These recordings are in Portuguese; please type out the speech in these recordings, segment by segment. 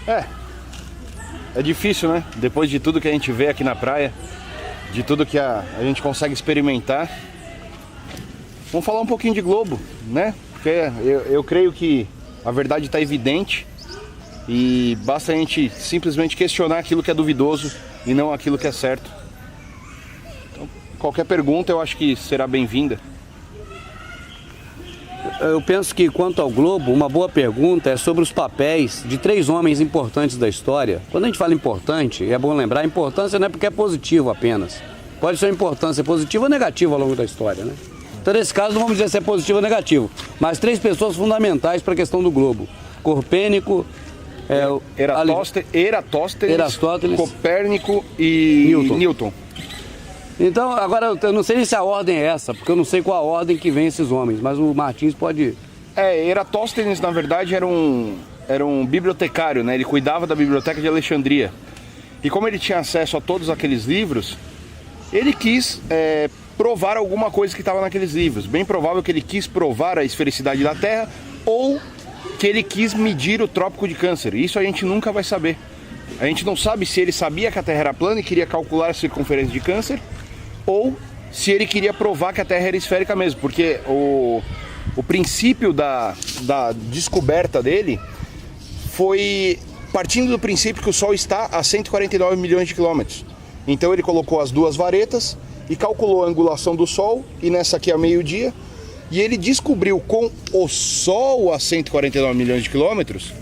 É difícil, né? Depois de tudo que a gente vê aqui na praia, de tudo que a gente consegue experimentar. Vamos falar um pouquinho de globo, né? Porque eu creio que a verdade está evidente e basta a gente simplesmente questionar aquilo que é duvidoso e não aquilo que é certo. Então, qualquer pergunta eu acho que será bem-vinda. Eu penso que, quanto ao globo, uma boa pergunta é sobre os papéis de 3 homens importantes da história. Quando a gente fala importante, é bom lembrar, a importância não é porque é positivo apenas. Pode ser uma importância positiva ou negativa ao longo da história, né? Então, nesse caso, não vamos dizer se é positivo ou negativo, mas 3 pessoas fundamentais para a questão do globo. Copérnico, Eratóstenes, Copérnico e Newton. Então, agora eu não sei se a ordem é essa, porque eu não sei qual a ordem que vem esses homens, mas o Martins pode... Eratóstenes, na verdade, era um bibliotecário, né? Ele cuidava da biblioteca de Alexandria. E como ele tinha acesso a todos aqueles livros, ele quis provar alguma coisa que estava naqueles livros. Bem provável que ele quis provar a esfericidade da Terra ou que ele quis medir o trópico de Câncer. Isso a gente nunca vai saber. A gente não sabe se ele sabia que a Terra era plana e queria calcular a circunferência de Câncer, ou se ele queria provar que a Terra era esférica mesmo, porque o princípio da descoberta dele foi partindo do princípio que o Sol está a 149 milhões de quilômetros. Então ele colocou as 2 varetas e calculou a angulação do Sol, e nessa aqui a meio-dia, e ele descobriu com o Sol a 149 milhões de quilômetros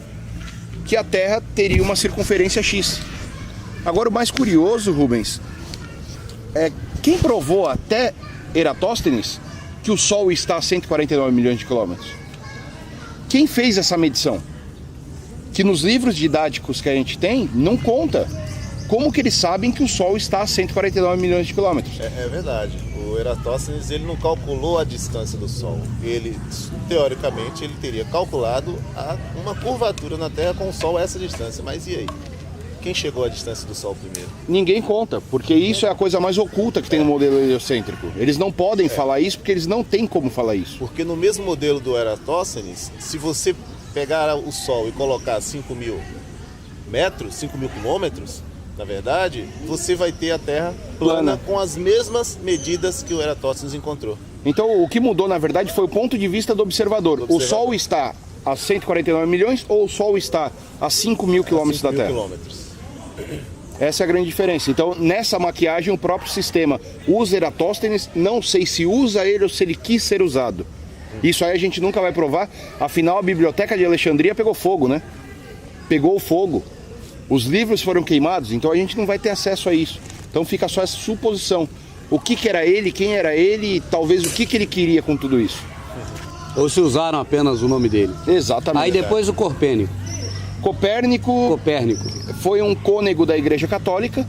que a Terra teria uma circunferência X. Agora o mais curioso, Rubens, é quem provou até Eratóstenes que o Sol está a 149 milhões de quilômetros? Quem fez essa medição? Que nos livros didáticos que a gente tem, não conta. Como que eles sabem que o Sol está a 149 milhões de quilômetros? É verdade. O Eratóstenes, ele não calculou a distância do Sol. Ele, teoricamente, ele teria calculado uma curvatura na Terra com o Sol a essa distância. Mas e aí? Quem chegou à distância do Sol primeiro? Ninguém conta, porque isso é a coisa mais oculta que tem no modelo heliocêntrico. Eles não podem falar isso porque eles não têm como falar isso. Porque no mesmo modelo do Eratóstenes, se você pegar o Sol e colocar 5.000 metros, 5.000 quilômetros, na verdade, você vai ter a Terra plana com as mesmas medidas que o Eratóstenes encontrou. Então, o que mudou, na verdade, foi o ponto de vista do observador. O Sol está a 149 milhões ou o Sol está a 5.000 quilômetros da Terra? Essa é a grande diferença. Então, nessa maquiagem, o próprio sistema usa Eratóstenes, não sei se usa ele ou se ele quis ser usado. Isso aí a gente nunca vai provar, afinal a biblioteca de Alexandria pegou fogo, né? Pegou fogo. Os livros foram queimados, então a gente não vai ter acesso a isso. Então fica só essa suposição. O que era ele, quem era ele e talvez o que ele queria com tudo isso. Ou se usaram apenas o nome dele. Exatamente. Aí depois o Copérnico. Copérnico foi um cônego da Igreja Católica,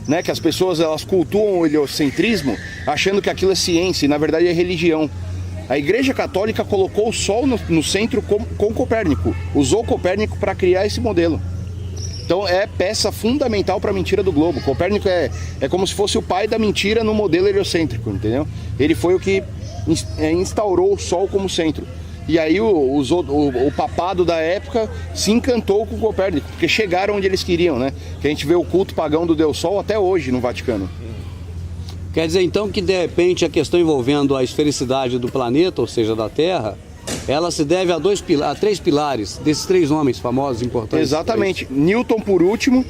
né, que as pessoas elas cultuam o heliocentrismo achando que aquilo é ciência e na verdade é religião. A Igreja Católica colocou o Sol no centro com Copérnico, usou Copérnico para criar esse modelo. Então é peça fundamental para a mentira do globo. Copérnico é como se fosse o pai da mentira no modelo heliocêntrico, entendeu? Ele foi o que instaurou o Sol como centro. E aí o papado da época se encantou com Copérnico, porque chegaram onde eles queriam, né? Que a gente vê o culto pagão do Deus Sol até hoje no Vaticano. Quer dizer então que de repente a questão envolvendo a esfericidade do planeta, ou seja, da Terra, ela se deve a 3 pilares desses 3 homens famosos, importantes. Exatamente. Newton por último,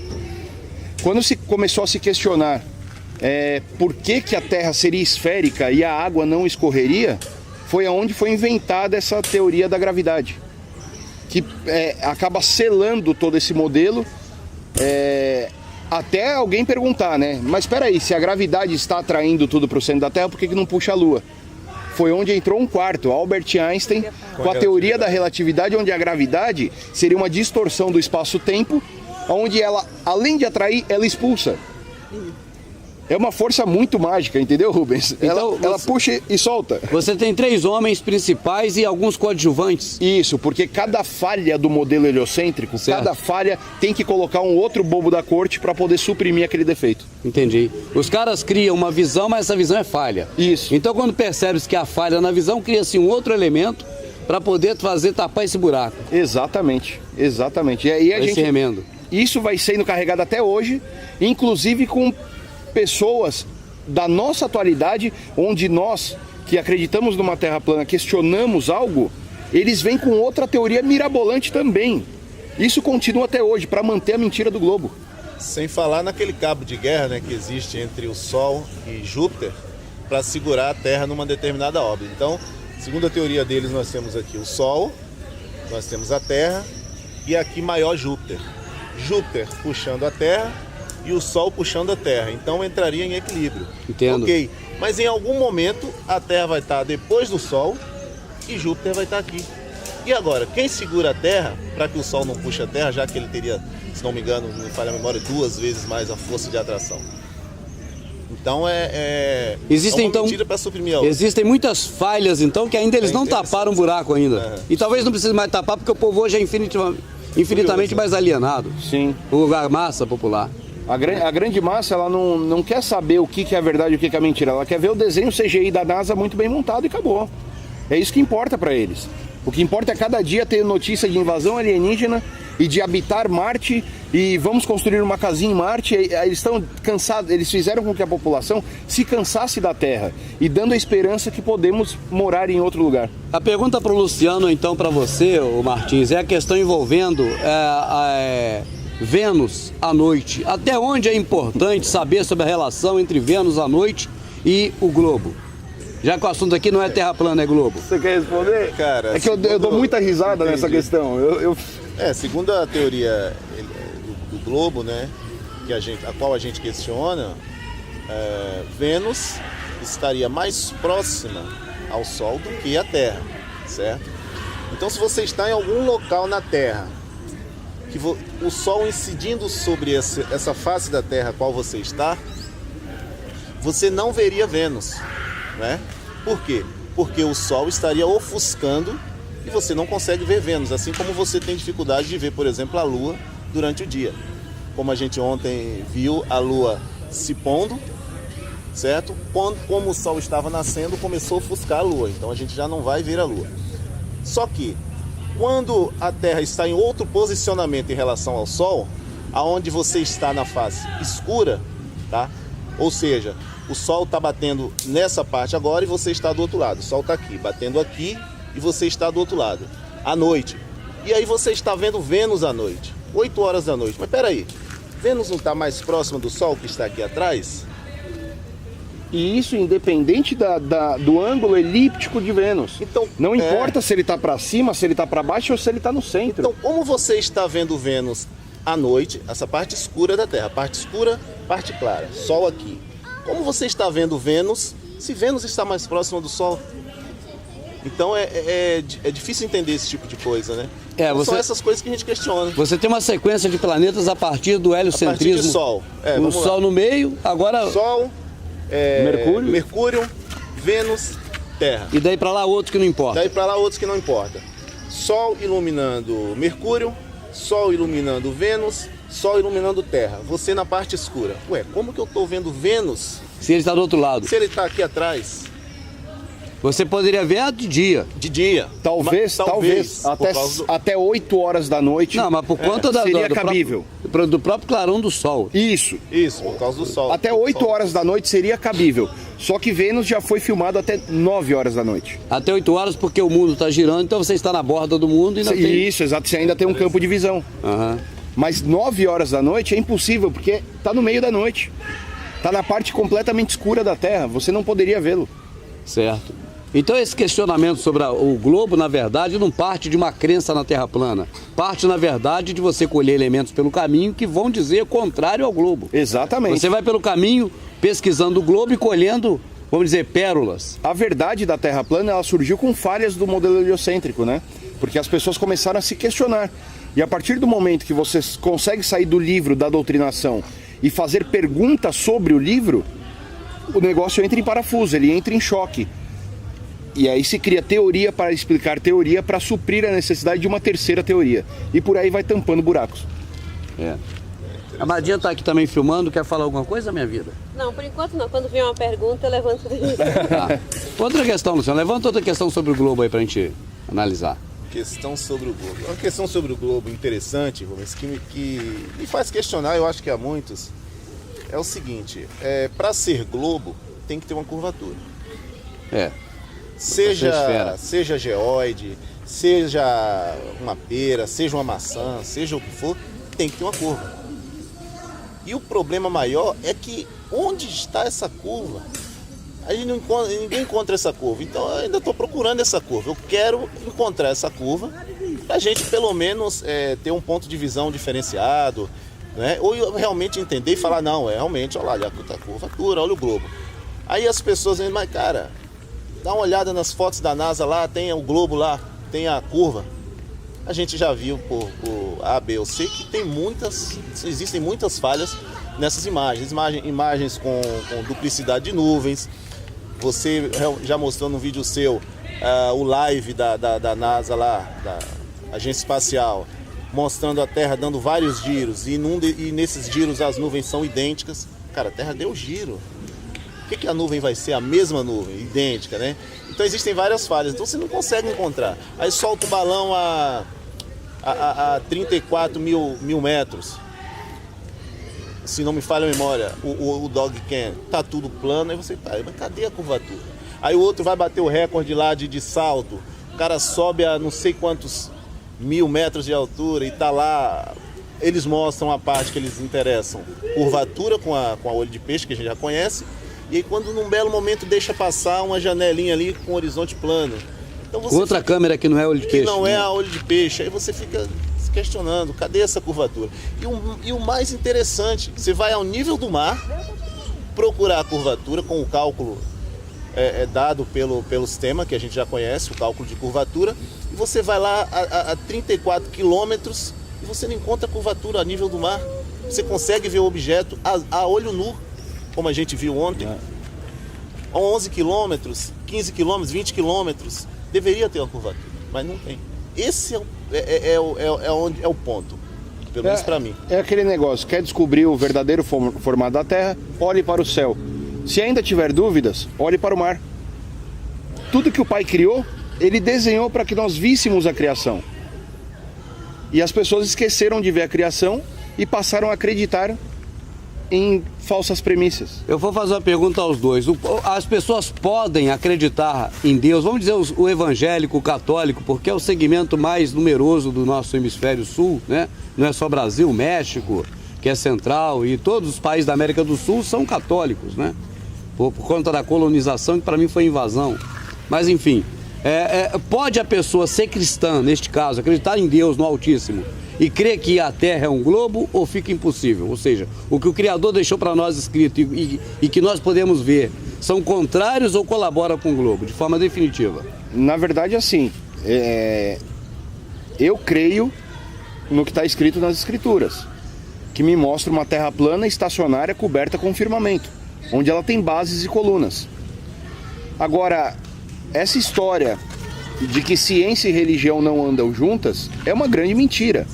quando se começou a se questionar por que a Terra seria esférica e a água não escorreria, foi onde foi inventada essa teoria da gravidade, que acaba selando todo esse modelo, até alguém perguntar, né? Mas espera aí, se a gravidade está atraindo tudo para o centro da Terra, por que não puxa a Lua? Foi onde entrou um quarto, Albert Einstein, com a teoria da relatividade, onde a gravidade seria uma distorção do espaço-tempo, onde ela, além de atrair, ela expulsa. É uma força muito mágica, entendeu, Rubens? Então, ela puxa e solta. Você tem 3 homens principais e alguns coadjuvantes. Isso, porque cada falha do modelo heliocêntrico, cada falha tem que colocar um outro bobo da corte para poder suprimir aquele defeito. Entendi. Os caras criam uma visão, mas essa visão é falha. Isso. Então, quando percebe-se que há falha na visão, cria-se um outro elemento para poder fazer tapar esse buraco. Exatamente, exatamente. E aí Esse remendo. Isso vai sendo carregado até hoje, inclusive com pessoas da nossa atualidade, onde nós, que acreditamos numa terra plana, questionamos algo, eles vêm com outra teoria mirabolante também. Isso continua até hoje, para manter a mentira do globo. Sem falar naquele cabo de guerra, né, que existe entre o Sol e Júpiter para segurar a Terra numa determinada órbita. Então, segundo a teoria deles, nós temos aqui o Sol, nós temos a Terra e aqui maior Júpiter. Júpiter puxando a Terra e o Sol puxando a Terra. Então entraria em equilíbrio. Entendo. Ok, mas em algum momento a Terra vai estar depois do Sol e Júpiter vai estar aqui. E agora, quem segura a Terra para que o Sol não puxe a Terra, já que ele teria, se não me engano, me falha a memória, 2 vezes mais a força de atração? Então Existem, uma mentira para suprimir a outra. Existem muitas falhas, então, que ainda eles não taparam o buraco ainda. Uhum. E talvez não precise mais tapar, porque o povo hoje é infinitamente mais alienado. Sim. A massa popular. A grande massa, ela não quer saber o que é a verdade e o que é a mentira. Ela quer ver o desenho CGI da NASA muito bem montado e acabou. É isso que importa para eles. O que importa é cada dia ter notícia de invasão alienígena e de habitar Marte e vamos construir uma casinha em Marte. Eles estão cansados, eles fizeram com que a população se cansasse da Terra e dando a esperança que podemos morar em outro lugar. A pergunta para o Luciano, então, para você, o Martins, é a questão envolvendo Vênus à noite. Até onde é importante saber sobre a relação entre Vênus à noite e o globo? Já que o assunto aqui não é terra plana, é globo. Você quer responder? Cara, é que eu dou muita risada nessa questão. Segundo a teoria do globo, né, a qual a gente questiona, Vênus estaria mais próxima ao Sol do que a Terra, certo? Então, se você está em algum local na Terra, que o Sol incidindo sobre essa face da Terra a qual você está, você não veria Vênus, né? Por quê? Porque o Sol estaria ofuscando e você não consegue ver Vênus, assim como você tem dificuldade de ver, por exemplo, a Lua durante o dia. Como a gente ontem viu a Lua se pondo, certo? Como o Sol estava nascendo, começou a ofuscar a Lua, então a gente já não vai ver a Lua. Só que, quando a Terra está em outro posicionamento em relação ao Sol, aonde você está na face escura, tá? Ou seja, o Sol está batendo nessa parte agora e você está do outro lado. O Sol está aqui, batendo aqui e você está do outro lado. À noite. E aí você está vendo Vênus à noite. 8 horas da noite. Mas peraí, Vênus não está mais próximo do Sol que está aqui atrás? E isso independente do ângulo elíptico de Vênus. Então, não importa se ele está para cima, se ele está para baixo ou se ele está no centro. Então, como você está vendo Vênus à noite, essa parte escura da Terra, parte escura, parte clara, Sol aqui. Como você está vendo Vênus, se Vênus está mais próxima do Sol? Então é difícil entender esse tipo de coisa, né? São essas coisas que a gente questiona. Você tem uma sequência de planetas a partir do heliocentrismo. A partir de Sol. O Sol no meio, agora... Sol, Mercúrio, Vênus, Terra. E daí para lá outros que não importa. Daí para lá outros que não importa. Sol iluminando Mercúrio, Sol iluminando Vênus, Sol iluminando Terra. Você na parte escura. Ué, como que eu estou vendo Vênus? Se ele está do outro lado. Se ele está aqui atrás. Você poderia ver de dia. De dia. Talvez. Até 8 horas da noite. Não, mas por conta seria cabível. Do próprio clarão do Sol. Isso, por causa do Sol. Até 8 horas da noite seria cabível. Só que Vênus já foi filmado até 9 horas da noite. Até 8 horas porque o mundo está girando, então você está na borda do mundo e não tem... Isso, exato. Você ainda tem um campo de visão. Aham. Mas 9 horas da noite é impossível, porque está no meio da noite. Está na parte completamente escura da Terra. Você não poderia vê-lo. Certo. Então esse questionamento sobre o globo, na verdade, não parte de uma crença na Terra plana. Parte, na verdade, de você colher elementos pelo caminho que vão dizer o contrário ao globo. Exatamente. Você vai pelo caminho pesquisando o globo e colhendo, vamos dizer, pérolas. A verdade da Terra plana, ela surgiu com falhas do modelo heliocêntrico, né? Porque as pessoas começaram a se questionar. E a partir do momento que você consegue sair do livro da doutrinação e fazer perguntas sobre o livro, o negócio entra em parafuso, ele entra em choque. E aí se cria teoria para explicar teoria para suprir a necessidade de uma terceira teoria. E por aí vai tampando buracos. A Madinha está aqui também filmando, quer falar alguma coisa, minha vida? Não, por enquanto não. Quando vier uma pergunta, eu levanto. Outra questão, Luciano, levanta outra questão sobre o globo aí pra gente analisar. Questão sobre o globo. Uma questão sobre o globo interessante, Rubens, que me faz questionar, eu acho que há muitos, é o seguinte, para ser globo tem que ter uma curvatura. Seja geóide, seja uma pera, seja uma maçã, seja o que for, tem que ter uma curva. E o problema maior é que onde está essa curva? Ninguém encontra essa curva, então eu ainda estou procurando essa curva. Eu quero encontrar essa curva para a gente pelo menos ter um ponto de visão diferenciado, né? Ou eu realmente entender e falar, não, realmente, olha a curvatura, olha o globo. Aí as pessoas dizem, mas cara, dá uma olhada nas fotos da NASA lá, tem o globo lá, tem a curva. A gente já viu por A, B ou C que existem muitas falhas nessas imagens. Imagens com duplicidade de nuvens. Você já mostrou no vídeo seu o live da NASA lá, da Agência Espacial, mostrando a Terra dando vários giros e nesses giros as nuvens são idênticas. Cara, a Terra deu giro. Por que a nuvem vai ser a mesma nuvem, idêntica, né? Então existem várias falhas, então você não consegue encontrar. Aí solta o balão a 34 mil metros. Se não me falha a memória, o Dog Can, tá tudo plano, aí você, mas cadê a curvatura? Aí o outro vai bater o recorde lá de salto, o cara sobe a não sei quantos 1000 metros de altura e tá lá, eles mostram a parte que eles interessam, curvatura com a olho de peixe, que a gente já conhece, e aí quando num belo momento deixa passar uma janelinha ali com horizonte plano. Então outra câmera que não é olho de peixe. Que não é a olho de peixe, aí você fica questionando, cadê essa curvatura? E o mais interessante, você vai ao nível do mar, procurar a curvatura com o cálculo dado pelo sistema, que a gente já conhece, o cálculo de curvatura, e você vai lá a 34 quilômetros e você não encontra curvatura a nível do mar. Você consegue ver o objeto a olho nu, como a gente viu ontem. A 11 quilômetros, 15 quilômetros, 20 quilômetros, deveria ter uma curvatura, mas não tem. Esse é o ponto, pelo menos para mim. É aquele negócio, quer descobrir o verdadeiro formato da Terra, olhe para o céu. Se ainda tiver dúvidas, olhe para o mar. Tudo que o Pai criou, Ele desenhou para que nós víssemos a criação. E as pessoas esqueceram de ver a criação e passaram a acreditar em falsas premissas. Eu vou fazer uma pergunta aos dois. As pessoas podem acreditar em Deus, vamos dizer o evangélico, o católico, porque é o segmento mais numeroso do nosso hemisfério sul, né? Não é só Brasil, México, que é central, e todos os países da América do Sul são católicos, né? Por conta da colonização, que para mim foi invasão. Mas enfim, pode a pessoa ser cristã, neste caso, acreditar em Deus, no Altíssimo, e crer que a Terra é um globo, ou fica impossível? Ou seja, o que o Criador deixou para nós escrito e que nós podemos ver, são contrários ou colaboram com o globo, de forma definitiva? Na verdade, assim, eu creio no que está escrito nas Escrituras, que me mostra uma terra plana, estacionária, coberta com firmamento, onde ela tem bases e colunas. Agora, essa história de que ciência e religião não andam juntas é uma grande mentira.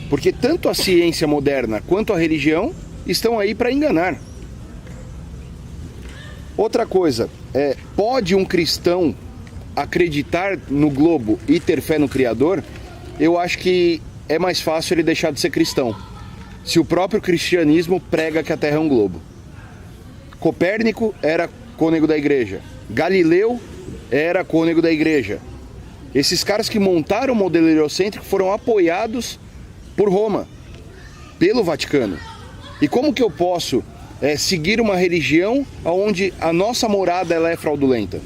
Porque tanto a ciência moderna quanto a religião estão aí para enganar. Outra coisa, pode um cristão acreditar no globo e ter fé no Criador? Eu acho que é mais fácil ele deixar de ser cristão, se o próprio cristianismo prega que a Terra é um globo. Copérnico era cônego da igreja. Galileu era cônego da igreja. Esses caras que montaram o modelo heliocêntrico foram apoiados por Roma, pelo Vaticano. E como que eu posso seguir uma religião onde a nossa morada ela é fraudulenta?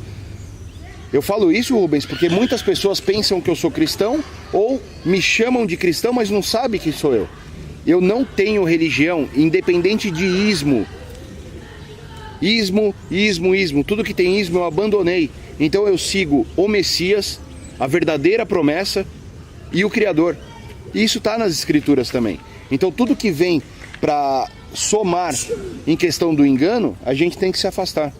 Eu falo isso, Rubens, porque muitas pessoas pensam que eu sou cristão ou me chamam de cristão, mas não sabem que sou eu. Eu não tenho religião, independente de ismo. Ismo. Tudo que tem ismo eu abandonei. Então eu sigo o Messias, a verdadeira promessa e o Criador. E isso está nas Escrituras também. Então tudo que vem para somar em questão do engano, a gente tem que se afastar.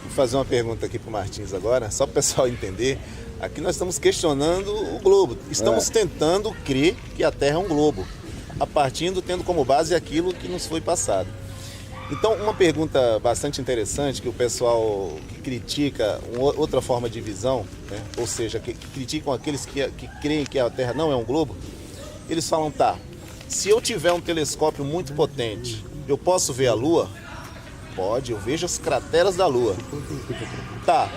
Vou fazer uma pergunta aqui para o Martins agora, só para o pessoal entender. Aqui nós estamos questionando o globo. Estamos tentando crer que a Terra é um globo, tendo como base aquilo que nos foi passado. Então, uma pergunta bastante interessante que o pessoal que critica outra forma de visão, né? Ou seja, que criticam aqueles que creem que a Terra não é um globo, eles falam, tá, se eu tiver um telescópio muito potente, eu posso ver a Lua? Pode, eu vejo as crateras da Lua. Tá,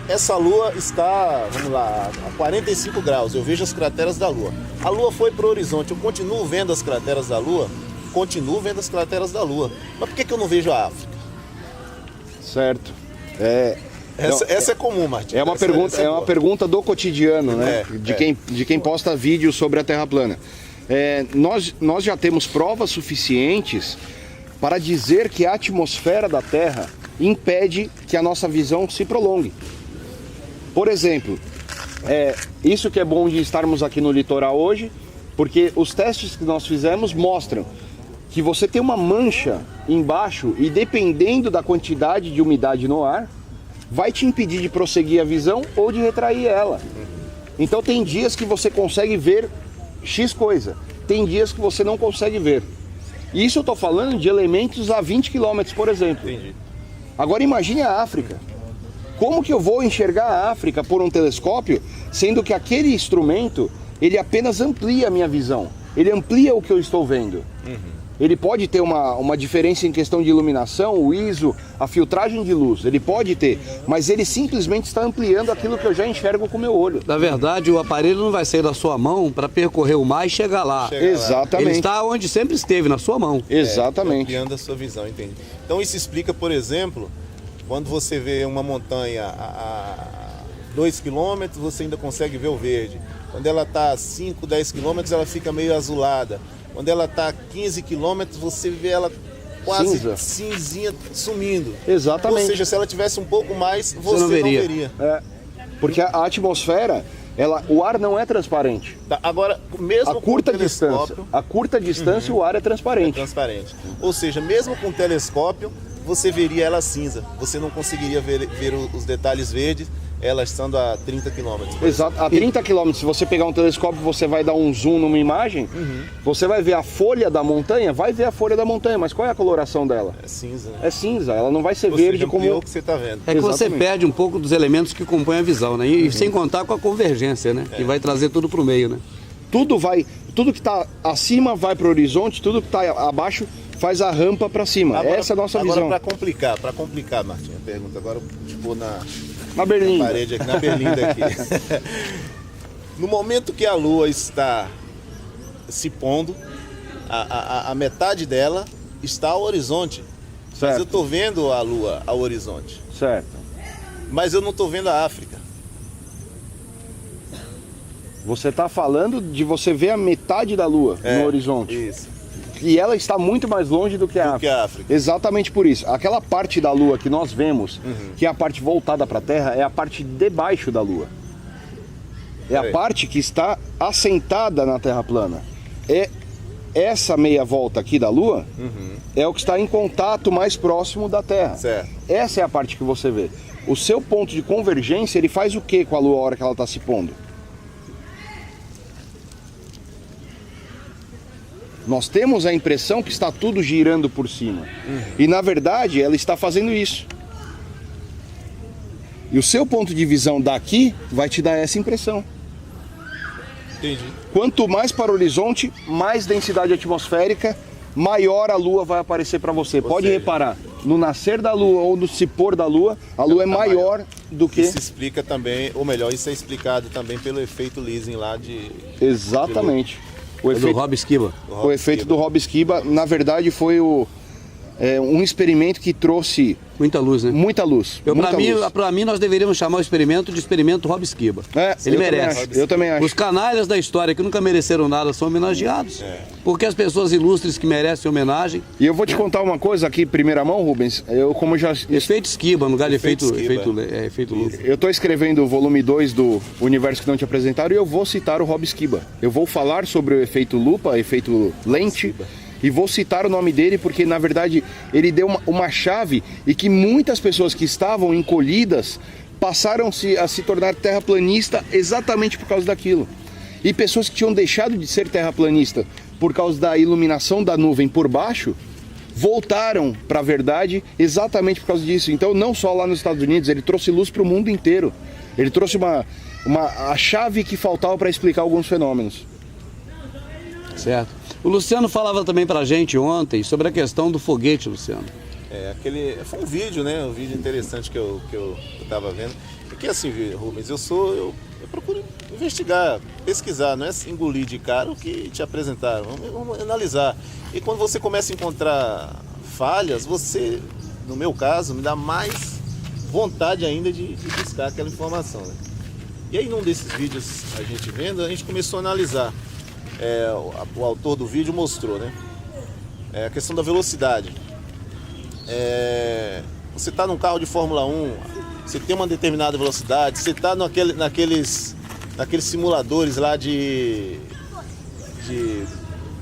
essa Lua está, vamos lá, a 45 graus, eu vejo as crateras da Lua. A Lua foi para o horizonte, eu continuo vendo as crateras da Lua? Continuo vendo as crateras da Lua. Mas por que eu não vejo a África? Certo. Essa é comum, Martim. É uma pergunta do cotidiano, né? De quem posta vídeos sobre a Terra plana. Nós já temos provas suficientes para dizer que a atmosfera da Terra impede que a nossa visão se prolongue. Por exemplo, isso que é bom de estarmos aqui no litoral hoje, porque os testes que nós fizemos mostram que você tem uma mancha embaixo e dependendo da quantidade de umidade no ar, vai te impedir de prosseguir a visão ou de retrair ela. Então tem dias que você consegue ver X coisa, tem dias que você não consegue ver. E isso eu estou falando de elementos a 20 km, por exemplo. Entendi. Agora imagine a África. Como que eu vou enxergar a África por um telescópio, sendo que aquele instrumento, ele apenas amplia a minha visão, ele amplia o que eu estou vendo. Ele pode ter uma diferença em questão de iluminação, o ISO, a filtragem de luz, ele pode ter, mas ele simplesmente está ampliando aquilo que eu já enxergo com o meu olho. Na verdade, o aparelho não vai sair da sua mão para percorrer o mar e chegar lá. Exatamente. Ele está onde sempre esteve, na sua mão. Exatamente. Ampliando a sua visão, entende? Então isso explica, por exemplo, quando você vê uma montanha a 2 km, você ainda consegue ver o verde. Quando ela está a 5, 10 km, ela fica meio azulada. Quando ela está a 15 km, você vê ela quase cinzinha sumindo. Exatamente. Ou seja, se ela tivesse um pouco mais, você não veria. Porque a atmosfera, o ar não é transparente. Tá, agora, mesmo a curta com o telescópio... A curta distância, o ar é transparente. É transparente. Ou seja, mesmo com o telescópio, você veria ela cinza. Você não conseguiria ver os detalhes verdes, ela estando a 30 km. Exato, a 30 km, se você pegar um telescópio, você vai dar um zoom numa imagem, você vai ver a folha da montanha, mas qual é a coloração dela? É cinza. Né? É cinza, ela não vai ser Ou verde seja, como o que você está vendo. É que você perde um pouco dos elementos que compõem a visão, né? E sem contar com a convergência, né? Que vai trazer tudo para o meio, né? Tudo que está acima vai para o horizonte, tudo que está abaixo faz a rampa para cima. Agora, essa é a nossa visão. Agora, para complicar, Martim, a pergunta agora, tipo, na berlinda. Parede aqui, na berlinda aqui. No momento que a Lua está se pondo, a metade dela está ao horizonte. Certo. Mas eu estou vendo a Lua ao horizonte. Certo. Mas eu não estou vendo a África. Você está falando de você ver a metade da Lua no horizonte. Isso. E ela está muito mais longe do que a África. Exatamente por isso. Aquela parte da Lua que nós vemos, que é a parte voltada para a Terra, é a parte debaixo da Lua. É a parte que está assentada na Terra plana. Essa meia volta aqui da Lua é o que está em contato mais próximo da Terra. Certo. Essa é a parte que você vê. O seu ponto de convergência, ele faz o que com a Lua a hora que ela está se pondo? Nós temos a impressão que está tudo girando por cima. E na verdade ela está fazendo isso. E o seu ponto de visão daqui vai te dar essa impressão. Entendi. Quanto mais para o horizonte, mais densidade atmosférica, maior a Lua vai aparecer para você. Pode reparar, no nascer da Lua ou no se pôr da Lua, a Lua é maior do que... Isso explica também, ou melhor, isso é explicado também pelo efeito Lissing lá de... Exatamente. O efeito do Rob Skiba. O efeito do Rob Skiba, na verdade, foi um experimento que trouxe... Muita luz, né? Muita luz. Para mim, nós deveríamos chamar o experimento de experimento Rob Skiba. Ele merece. Eu também acho. Os canalhas da história que nunca mereceram nada são homenageados. Porque as pessoas ilustres que merecem homenagem... E eu vou te contar uma coisa aqui, em primeira mão, Rubens. Efeito Skiba, no lugar de efeito luz. Eu estou escrevendo o volume 2 do Universo que Não Te Apresentaram e eu vou citar o Rob Skiba. Eu vou falar sobre o efeito lupa, efeito lente... E vou citar o nome dele porque, na verdade, ele deu uma chave e que muitas pessoas que estavam encolhidas passaram a se tornar terraplanista exatamente por causa daquilo. E pessoas que tinham deixado de ser terraplanista por causa da iluminação da nuvem por baixo, voltaram para a verdade exatamente por causa disso. Então, não só lá nos Estados Unidos, ele trouxe luz para o mundo inteiro. Ele trouxe a chave que faltava para explicar alguns fenômenos. Certo. O Luciano falava também pra gente ontem sobre a questão do foguete, Luciano. Foi um vídeo, né? Um vídeo interessante que eu tava vendo. Porque assim, Rubens, eu procuro investigar, pesquisar, não é engolir de cara o que te apresentaram. Vamos analisar. E quando você começa a encontrar falhas, você, no meu caso, me dá mais vontade ainda de buscar aquela informação, né? E aí, num desses vídeos, a gente começou a analisar. O autor do vídeo mostrou, né? A questão da velocidade. Você está num carro de Fórmula 1, você tem uma determinada velocidade, você está naqueles simuladores lá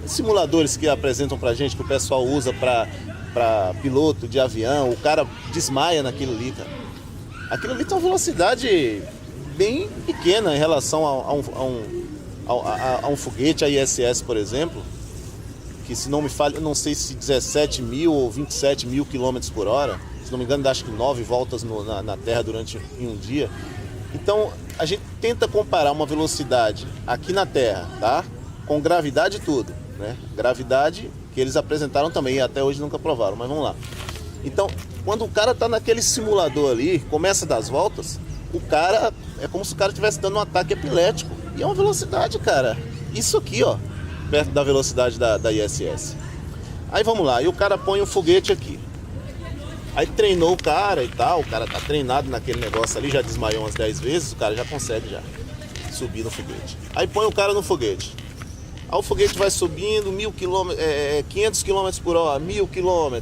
simuladores que apresentam pra gente, que o pessoal usa para piloto de avião, o cara desmaia naquilo ali, cara. Aquilo ali tem uma velocidade bem pequena em relação a um foguete, a ISS, por exemplo, que, se não me falha, eu não sei se 17 mil ou 27 mil quilômetros por hora, se não me engano, acho que 9 voltas na Terra em um dia. Então, a gente tenta comparar uma velocidade aqui na Terra, tá? Com gravidade e tudo, né? Gravidade que eles apresentaram também e até hoje nunca provaram, mas vamos lá. Então, quando o cara tá naquele simulador ali, começa a dar as voltas, o cara, é como se o cara estivesse dando um ataque epilético. E é uma velocidade, cara, isso aqui, ó, perto da velocidade da ISS. Aí vamos lá, e o cara põe um foguete aqui. Aí treinou o cara e tal, o cara tá treinado naquele negócio ali, já desmaiou umas 10 vezes, o cara já consegue já subir no foguete. Aí põe o cara no foguete. Aí o foguete vai subindo 500 km por hora, 1000 km.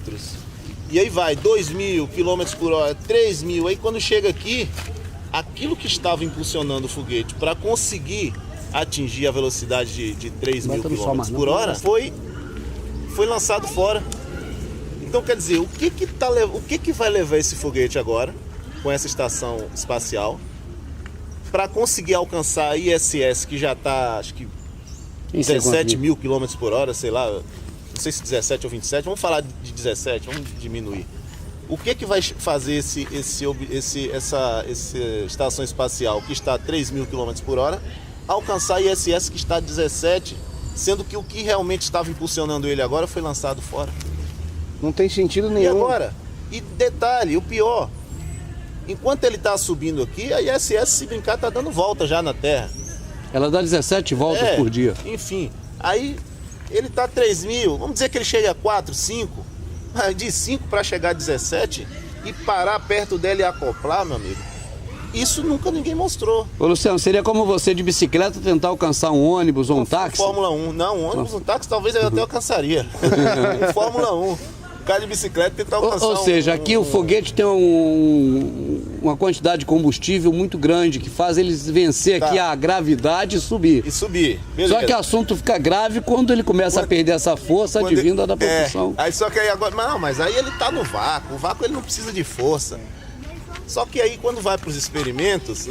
E aí vai 2000 km por hora, 3000. Aí quando chega aqui, aquilo que estava impulsionando o foguete para conseguir atingir a velocidade de 3.000 km por hora foi lançado fora. Então, quer dizer, o que vai levar esse foguete agora, com essa estação espacial, para conseguir alcançar a ISS, que já está, acho que 17 mil km por hora, sei lá, não sei se 17 ou 27, vamos falar de 17, vamos diminuir. O que vai fazer essa estação espacial que está a 3.000 km por hora alcançar a ISS que está a 17, sendo que o que realmente estava impulsionando ele agora foi lançado fora? Não tem sentido nenhum. E agora? E detalhe, o pior, enquanto ele está subindo aqui, a ISS, se brincar, está dando volta já na Terra. Ela dá 17 voltas por dia. Enfim, aí ele está a 3.000, vamos dizer que ele chega a 4, 5, de 5 para chegar a 17 e parar perto dela e acoplar, meu amigo. Isso nunca ninguém mostrou. Ô Luciano, seria como você de bicicleta tentar alcançar um ônibus ou um táxi? Fórmula 1. Não, um ônibus, um táxi talvez eu até alcançaria. Um Fórmula 1. O cara de bicicleta tentar alcançar Ou seja, aqui o foguete tem uma quantidade de combustível muito grande que faz eles vencer aqui a gravidade e subir. E subir. Beleza. Só que o assunto fica grave quando ele começa a perder essa força advinda da propulsão. Aí só que aí agora, mas aí ele tá no vácuo. O vácuo ele não precisa de força. Só que aí quando vai para os experimentos,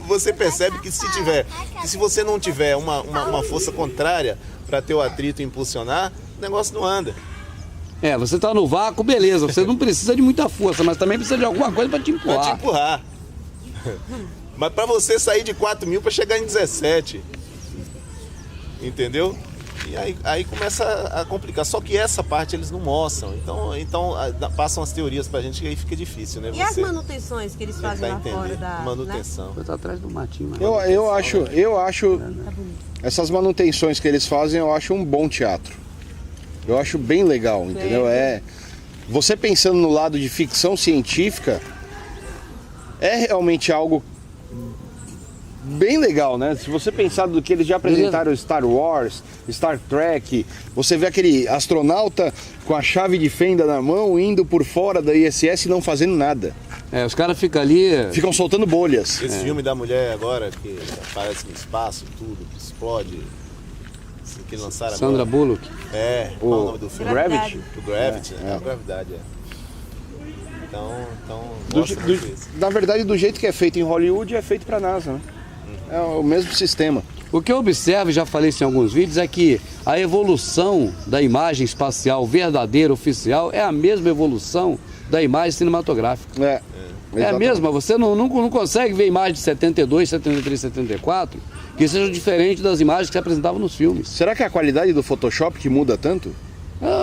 você percebe que se você não tiver uma força contrária para ter o atrito impulsionar, o negócio não anda. Você tá no vácuo, beleza, você não precisa de muita força, mas também precisa de alguma coisa para te empurrar. Para te empurrar. Mas para você sair de 4.000 para chegar em 17. Entendeu? E aí começa a complicar. Só que essa parte eles não mostram. Então passam as teorias pra gente e aí fica difícil, né? E as manutenções que eles fazem lá fora da manutenção? Né? Tá atrás do matinho. Eu acho essas manutenções que eles fazem, eu acho um bom teatro. Eu acho bem legal, entendeu? Você pensando no lado de ficção científica, é realmente algo bem legal, né? Se você pensar do que eles já apresentaram, Star Wars, Star Trek, você vê aquele astronauta com a chave de fenda na mão indo por fora da ISS e não fazendo nada. Os caras ficam ali... Ficam soltando bolhas. Esse filme da mulher agora, que aparece no espaço, tudo, que explode, que lançaram Sandra agora. Bullock. Qual é o nome do filme? Gravity. O Gravity, né? Gravidade, Então na verdade, do jeito que é feito em Hollywood, é feito pra NASA, né? É o mesmo sistema. O que eu observo, e já falei isso em alguns vídeos, é que a evolução da imagem espacial verdadeira, oficial, é a mesma evolução da imagem cinematográfica. É a mesma, você não consegue ver imagem de 72, 73, 74 que sejam diferentes das imagens que se apresentavam nos filmes. Será que é a qualidade do Photoshop que muda tanto?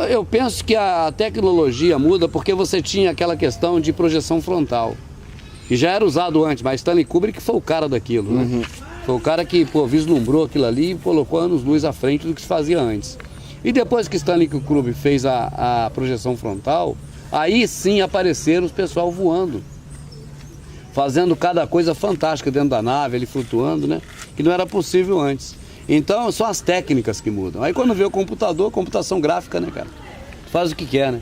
Eu penso que a tecnologia muda porque você tinha aquela questão de projeção frontal, que já era usado antes, mas Stanley Kubrick foi o cara daquilo, né? Foi o cara que vislumbrou aquilo ali e colocou anos-luz à frente do que se fazia antes. E depois que Stanley Kubrick fez a projeção frontal, aí sim apareceram os pessoal voando, fazendo cada coisa fantástica dentro da nave, ele flutuando, né? Que não era possível antes. Então são as técnicas que mudam. Aí quando vê o computador, computação gráfica, né, cara? Faz o que quer, né?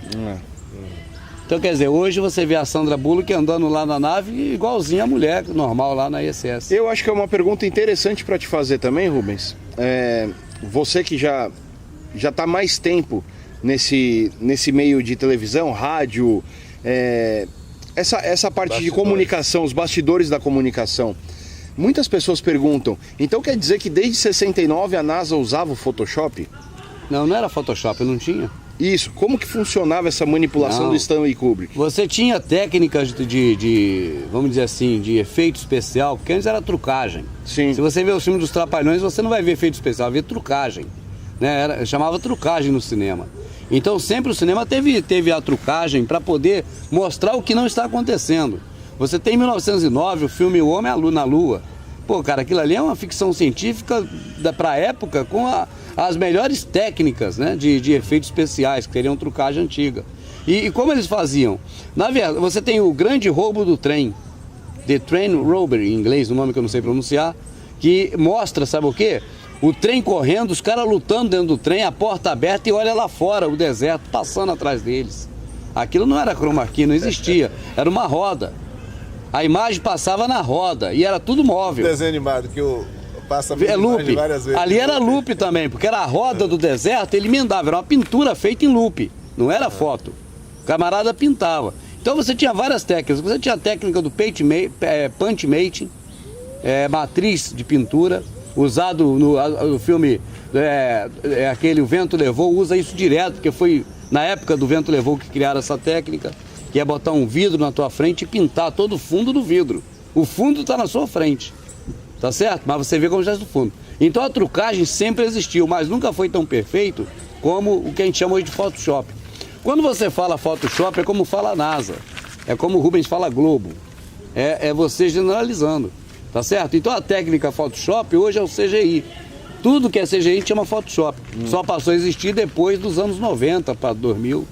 Então quer dizer, hoje você vê a Sandra Bullock andando lá na nave igualzinha a mulher normal lá na ISS. Eu acho que é uma pergunta interessante para te fazer também, Rubens. Você que já está mais tempo nesse meio de televisão, rádio, essa parte de comunicação, os bastidores da comunicação. Muitas pessoas perguntam, então quer dizer que desde 69 a NASA usava o Photoshop? Não era Photoshop, não tinha. Isso, como que funcionava essa manipulação do Stanley Kubrick? Você tinha técnicas vamos dizer assim, de efeito especial, porque antes era trucagem. Sim. Se você vê o filme dos Trapalhões, você não vai ver efeito especial, vai ver trucagem. Né? Chamava trucagem no cinema. Então sempre o cinema teve a trucagem para poder mostrar o que não está acontecendo. Você tem em 1909 o filme O Homem na Lua. Pô, cara, aquilo ali é uma ficção científica para a época com as melhores técnicas, né, de efeitos especiais, que teriam trucagem antiga. E como eles faziam? Na verdade, você tem o grande roubo do trem, The Train Robbery, em inglês, o nome que eu não sei pronunciar, que mostra, sabe o quê? O trem correndo, os caras lutando dentro do trem, a porta aberta e olha lá fora, o deserto passando atrás deles. Aquilo não era chroma key, não existia, era uma roda. A imagem passava na roda e era tudo móvel. Desenho animado que passa loop. Várias vezes. Ali era loop também, porque era a roda do deserto, ele emendava, era uma pintura feita em loop, não era foto. O camarada pintava. Então você tinha várias técnicas. Você tinha a técnica do punch mating, matriz de pintura, usado no filme aquele O Vento Levou, usa isso direto, porque foi na época do Vento Levou que criaram essa técnica. Que é botar um vidro na tua frente e pintar todo o fundo do vidro. O fundo está na sua frente, tá certo? Mas você vê como já é do fundo. Então a trucagem sempre existiu, mas nunca foi tão perfeito como o que a gente chama hoje de Photoshop. Quando você fala Photoshop é como fala a NASA, é como o Rubens fala Globo, é você generalizando, tá certo? Então a técnica Photoshop hoje é o CGI. Tudo que é CGI a gente chama Photoshop. Só passou a existir depois dos anos 90 para 2000.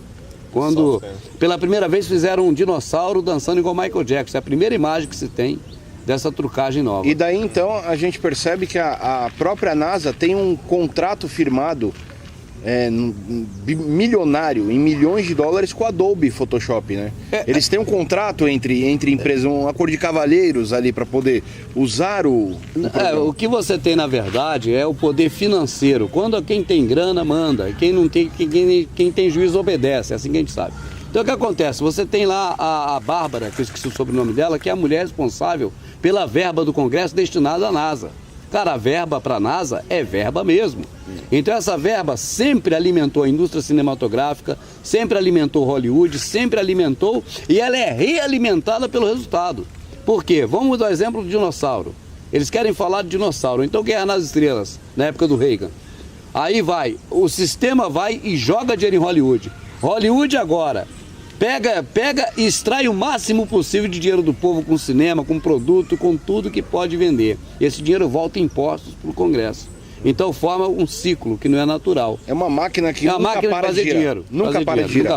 Quando pela primeira vez fizeram um dinossauro dançando igual Michael Jackson. É a primeira imagem que se tem dessa trucagem nova. E daí então a gente percebe que a própria NASA tem um contrato firmado milionário, em milhões de dólares com a Adobe Photoshop, né? Eles têm um contrato entre empresas, um acordo de cavalheiros ali para poder usar o o que você tem na verdade é o poder financeiro. Quando quem tem grana manda, quem não tem, quem tem juízo obedece, é assim que a gente sabe. Então o que acontece? Você tem lá a Bárbara, que eu esqueci o sobrenome dela, que é a mulher responsável pela verba do Congresso destinada à NASA. Cara, a verba para a NASA é verba mesmo. Então essa verba sempre alimentou a indústria cinematográfica, sempre alimentou Hollywood, sempre alimentou e ela é realimentada pelo resultado. Por quê? Vamos dar o exemplo do dinossauro. Eles querem falar de dinossauro, então Guerra nas Estrelas, na época do Reagan. Aí o sistema vai e joga dinheiro em Hollywood. Hollywood agora pega e extrai o máximo possível de dinheiro do povo com cinema, com produto, com tudo que pode vender. Esse dinheiro volta em impostos para o Congresso. Então forma um ciclo que não é natural. É uma máquina que nunca para de girar. Dinheiro. Nunca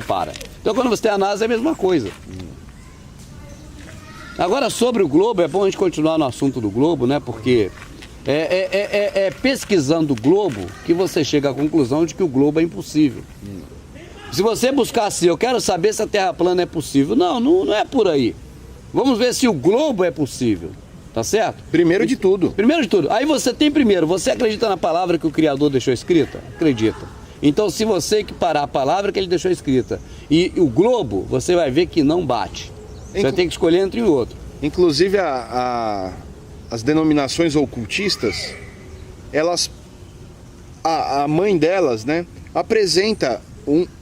para. Então quando você tem a NASA é a mesma coisa. Agora sobre o globo, é bom a gente continuar no assunto do globo, né? Porque pesquisando o globo que você chega à conclusão de que o globo é impossível. Se você buscar assim, eu quero saber se a Terra plana é possível. Não é por aí. Vamos ver se o globo é possível. Tá certo? Primeiro de tudo. Aí você acredita na palavra que o Criador deixou escrita? Acredita. Então se você equiparar a palavra que ele deixou escrita e o globo, você vai ver que não bate. Você vai ter que escolher entre um e outro. Inclusive as denominações ocultistas a mãe delas, né, apresenta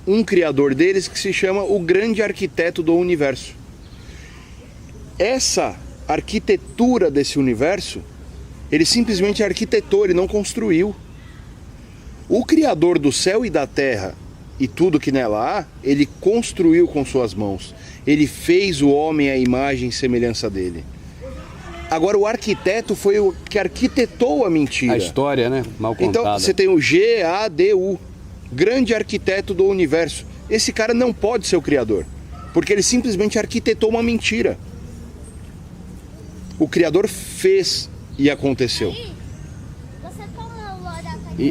um criador deles que se chama o grande arquiteto do universo. Essa arquitetura desse universo, ele simplesmente arquitetou, ele não construiu. O criador do céu e da terra e tudo que nela há, ele construiu com suas mãos. Ele fez o homem à imagem e semelhança dele. Agora o arquiteto foi o que arquitetou a mentira. A história, né? Mal contada. Então você tem o G-A-D-U, grande arquiteto do universo. Esse cara não pode ser o criador, porque ele simplesmente arquitetou uma mentira. O criador fez e aconteceu.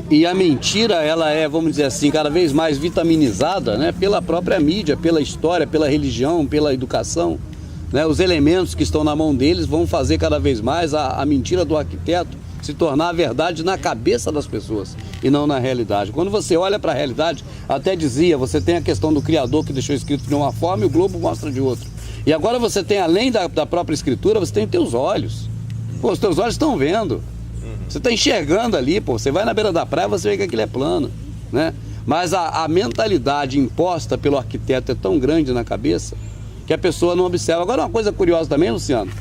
E a mentira, ela é, vamos dizer assim, cada vez mais vitaminizada, né? Pela própria mídia, pela história, pela religião, pela educação. Né? Os elementos que estão na mão deles vão fazer cada vez mais a mentira do arquiteto se tornar a verdade na cabeça das pessoas e não na realidade. Quando você olha para a realidade, até dizia, você tem a questão do criador que deixou escrito de uma forma e o globo mostra de outra. E agora você tem, além da própria escritura, você tem os teus olhos. Pô, os teus olhos estão vendo. Você está enxergando ali, pô. Você vai na beira da praia, você vê que aquilo é plano, né? Mas a mentalidade imposta pelo arquiteto é tão grande na cabeça que a pessoa não observa. Agora, uma coisa curiosa também, Luciano,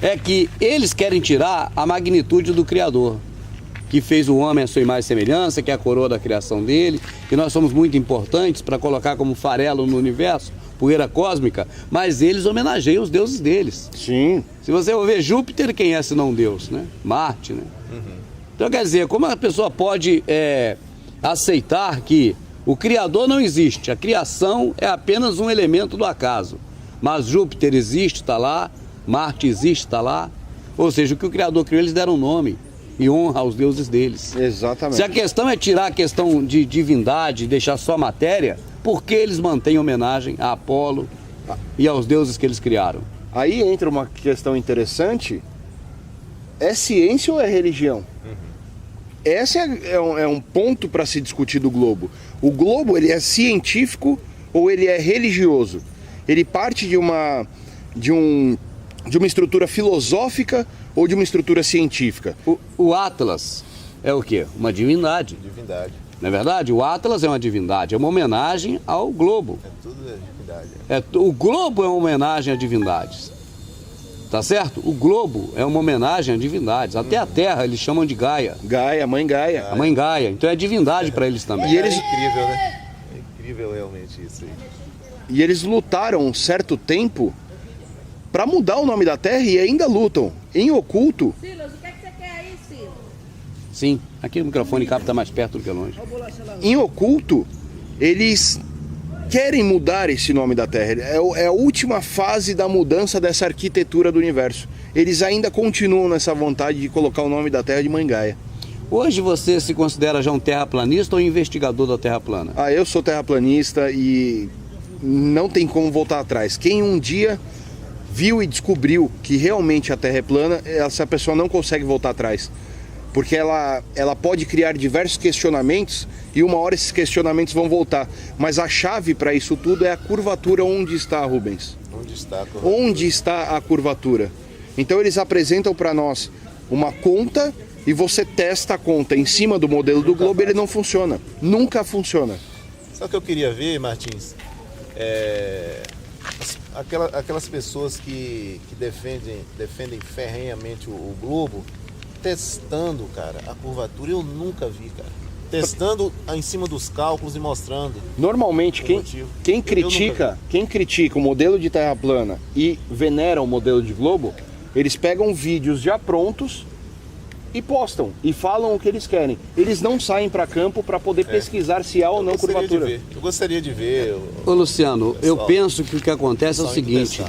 é que eles querem tirar a magnitude do Criador, que fez o homem à sua imagem e semelhança, que é a coroa da criação dele, que nós somos muito importantes para colocar como farelo no universo, poeira cósmica, mas eles homenageiam os deuses deles. Sim. Se você for ver Júpiter, quem é senão Deus, né? Marte, né? Então, quer dizer, como a pessoa pode aceitar que o Criador não existe, a criação é apenas um elemento do acaso, mas Júpiter existe, está lá, Marte existe, está lá, ou seja, o que o Criador criou, eles deram nome e honra aos deuses deles. Exatamente. Se a questão é tirar a questão de divindade, deixar só matéria, por que eles mantêm homenagem a Apolo e aos deuses que eles criaram? Aí entra uma questão interessante, é ciência ou é religião? Esse é um ponto para se discutir do globo. O globo, ele é científico ou ele é religioso? Ele parte de uma estrutura filosófica ou de uma estrutura científica? O Atlas é o quê? Uma divindade. Divindade. Não é verdade? O Atlas é uma divindade, é uma homenagem ao globo. É tudo divindade. O globo é uma homenagem a divindades. Tá certo? O globo é uma homenagem a divindades. Até a Terra eles chamam de Gaia. Gaia, mãe Gaia. A mãe Gaia. Então é divindade para eles também. E eles... É incrível, né? É incrível realmente isso aí. E eles lutaram um certo tempo para mudar o nome da Terra e ainda lutam. Em oculto. Silas, o que é que você quer aí, Silas? Sim, aqui o microfone capta mais perto do que longe. Em oculto, eles querem mudar esse nome da Terra. É a última fase da mudança dessa arquitetura do universo. Eles ainda continuam nessa vontade de colocar o nome da Terra de Mãe Gaia. Hoje você se considera já um terraplanista ou investigador da Terra plana? Ah, eu sou terraplanista e não tem como voltar atrás. Quem um dia viu e descobriu que realmente a Terra é plana, essa pessoa não consegue voltar atrás. Porque ela pode criar diversos questionamentos e uma hora esses questionamentos vão voltar. Mas a chave para isso tudo é a curvatura. Onde está, Rubens? Onde está a curvatura? Onde está a curvatura? Então eles apresentam para nós uma conta e você testa a conta em cima do modelo do globo e ele não funciona. Nunca funciona. Sabe o que eu queria ver, Martins? Aquelas pessoas que defendem ferrenhamente o globo, testando, cara, a curvatura, eu nunca vi, cara. Testando em cima dos cálculos e mostrando. Normalmente, quem critica o modelo de Terra plana e venera o modelo de globo, eles pegam vídeos já prontos e postam, e falam o que eles querem. Eles não saem para campo para poder pesquisar se há ou não curvatura. Eu gostaria de ver. Ô Luciano, eu penso que o que acontece é o seguinte...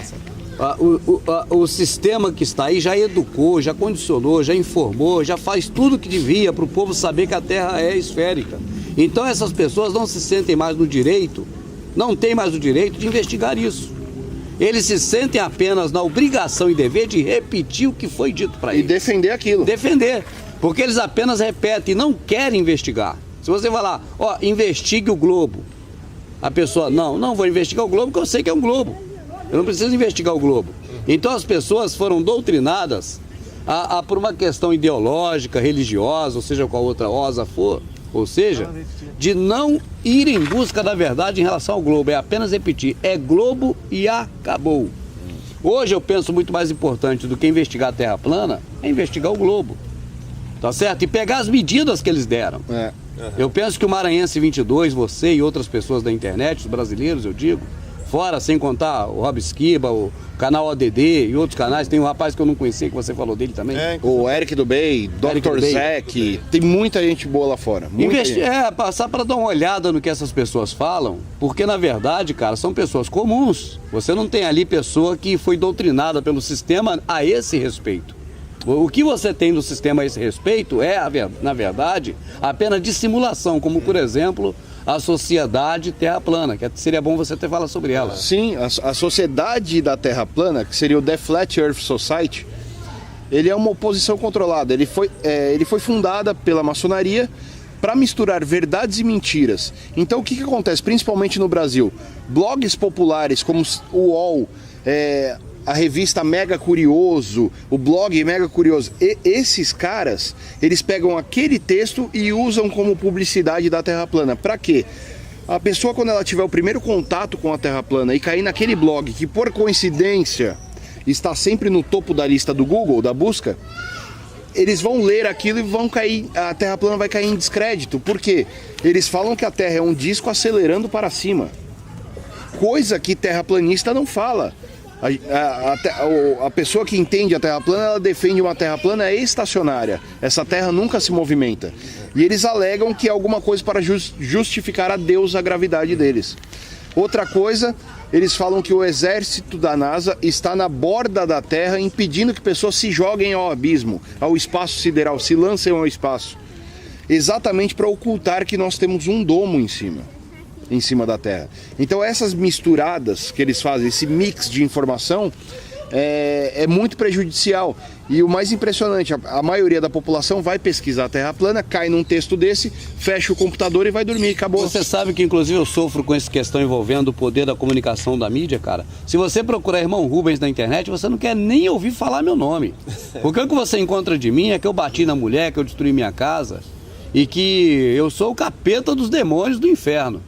O sistema que está aí já educou, já condicionou, já informou, já faz tudo o que devia para o povo saber que a Terra é esférica. Então essas pessoas não se sentem mais no direito, não têm mais o direito de investigar isso. Eles se sentem apenas na obrigação e dever de repetir o que foi dito para eles. E defender aquilo. Defender, porque eles apenas repetem e não querem investigar. Se você falar, investigue o globo. A pessoa, não vou investigar o globo porque eu sei que é um globo. Eu não preciso investigar o globo. Então as pessoas foram doutrinadas por uma questão ideológica, religiosa, ou seja, qual outra osa for, ou seja, de não ir em busca da verdade em relação ao globo. É apenas repetir, é globo e acabou. Hoje eu penso muito mais importante do que investigar a Terra plana, é investigar o globo. Tá certo? E pegar as medidas que eles deram. Eu penso que o Maranhense 22, você e outras pessoas da internet, os brasileiros, eu digo, fora, sem contar o Rob Esquiba, o canal ODD e outros canais, tem um rapaz que eu não conhecia, que você falou dele também. O Eric do Bey, Dr. Zec, tem muita gente boa lá fora. Passar para dar uma olhada no que essas pessoas falam, porque na verdade, cara, são pessoas comuns. Você não tem ali pessoa que foi doutrinada pelo sistema a esse respeito. O que você tem no sistema a esse respeito é, na verdade, apenas dissimulação, como por exemplo a Sociedade Terra Plana, que seria bom você ter falado sobre ela. Sim, a Sociedade da Terra Plana, que seria o The Flat Earth Society, ele é uma oposição controlada. Ele foi fundada pela maçonaria para misturar verdades e mentiras. Então o que acontece, principalmente no Brasil? Blogs populares como o UOL, a revista Mega Curioso, o blog Mega Curioso, esses caras, eles pegam aquele texto e usam como publicidade da Terra Plana. Para quê? A pessoa, quando ela tiver o primeiro contato com a Terra Plana e cair naquele blog, que por coincidência está sempre no topo da lista do Google, da busca, eles vão ler aquilo e vão cair, a Terra Plana vai cair em descrédito. Por quê? Eles falam que a Terra é um disco acelerando para cima, coisa que terraplanista não fala. A pessoa que entende a Terra plana, ela defende uma Terra plana estacionária. Essa Terra nunca se movimenta. E eles alegam que é alguma coisa para justificar a Deus a gravidade deles. Outra coisa, eles falam que o exército da NASA está na borda da Terra, impedindo que pessoas se joguem ao abismo, ao espaço sideral, se lancem ao espaço. Exatamente para ocultar que nós temos um domo em cima da Terra. Então essas misturadas que eles fazem, esse mix de informação, é muito prejudicial. E o mais impressionante, a maioria da população vai pesquisar a Terra plana, cai num texto desse, fecha o computador e vai dormir, acabou. Você sabe que inclusive eu sofro com essa questão envolvendo o poder da comunicação da mídia, cara. Se você procurar Irmão Rubens na internet, você não quer nem ouvir falar meu nome. Porque o que você encontra de mim é que eu bati na mulher, que eu destruí minha casa e que eu sou o capeta dos demônios do inferno.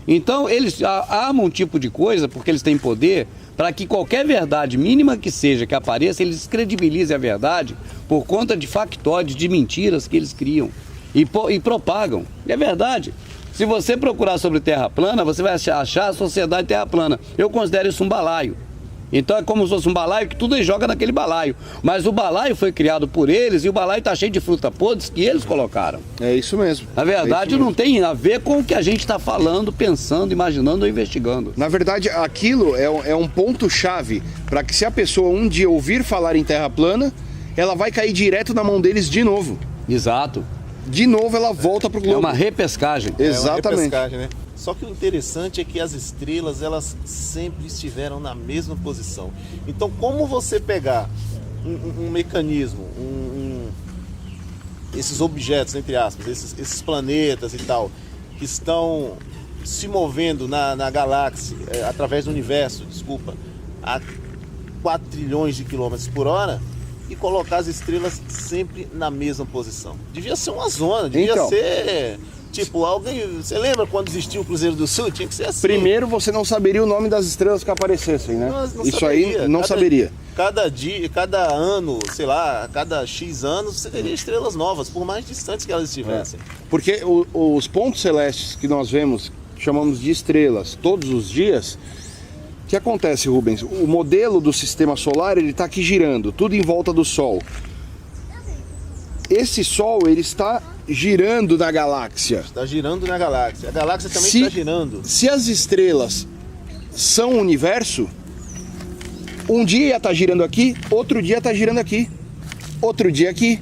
Então, eles amam um tipo de coisa, porque eles têm poder, para que qualquer verdade mínima que seja, que apareça, eles descredibilizem a verdade por conta de factóides, de mentiras que eles criam e propagam. E é verdade. Se você procurar sobre Terra plana, você vai achar a Sociedade Terra Plana. Eu considero isso um balaio. Então é como se fosse um balaio que tudo eles jogam naquele balaio. Mas o balaio foi criado por eles e o balaio está cheio de fruta podres que eles colocaram. É isso mesmo. Na verdade, não tem a ver com o que a gente está falando, pensando, imaginando ou investigando. Na verdade, aquilo é um ponto-chave para que, se a pessoa um dia ouvir falar em Terra plana, ela vai cair direto na mão deles de novo. Exato. De novo ela volta pro globo. É uma repescagem. Exatamente. É uma repescagem, né? Só que o interessante é que as estrelas, elas sempre estiveram na mesma posição. Então, como você pegar um mecanismo, esses objetos, entre aspas, esses planetas e tal, que estão se movendo na galáxia, através do universo, a 4 trilhões de quilômetros por hora, e colocar as estrelas sempre na mesma posição. Devia ser uma zona, devia ser... Tipo, você lembra quando existiu o Cruzeiro do Sul? Tinha que ser assim. Primeiro, você não saberia o nome das estrelas que aparecessem, né? Isso saberia. Aí não saberia. Cada dia, cada ano, sei lá, cada X anos, você teria estrelas novas, por mais distantes que elas estivessem. Porque os pontos celestes que nós vemos, chamamos de estrelas, todos os dias, o que acontece, Rubens? O modelo do sistema solar, ele está aqui girando, tudo em volta do Sol. Esse Sol, ele está girando na galáxia. Está girando na galáxia. A galáxia também está girando. Se as estrelas são o universo, um dia ia estar girando aqui, outro dia está girando aqui, outro dia aqui,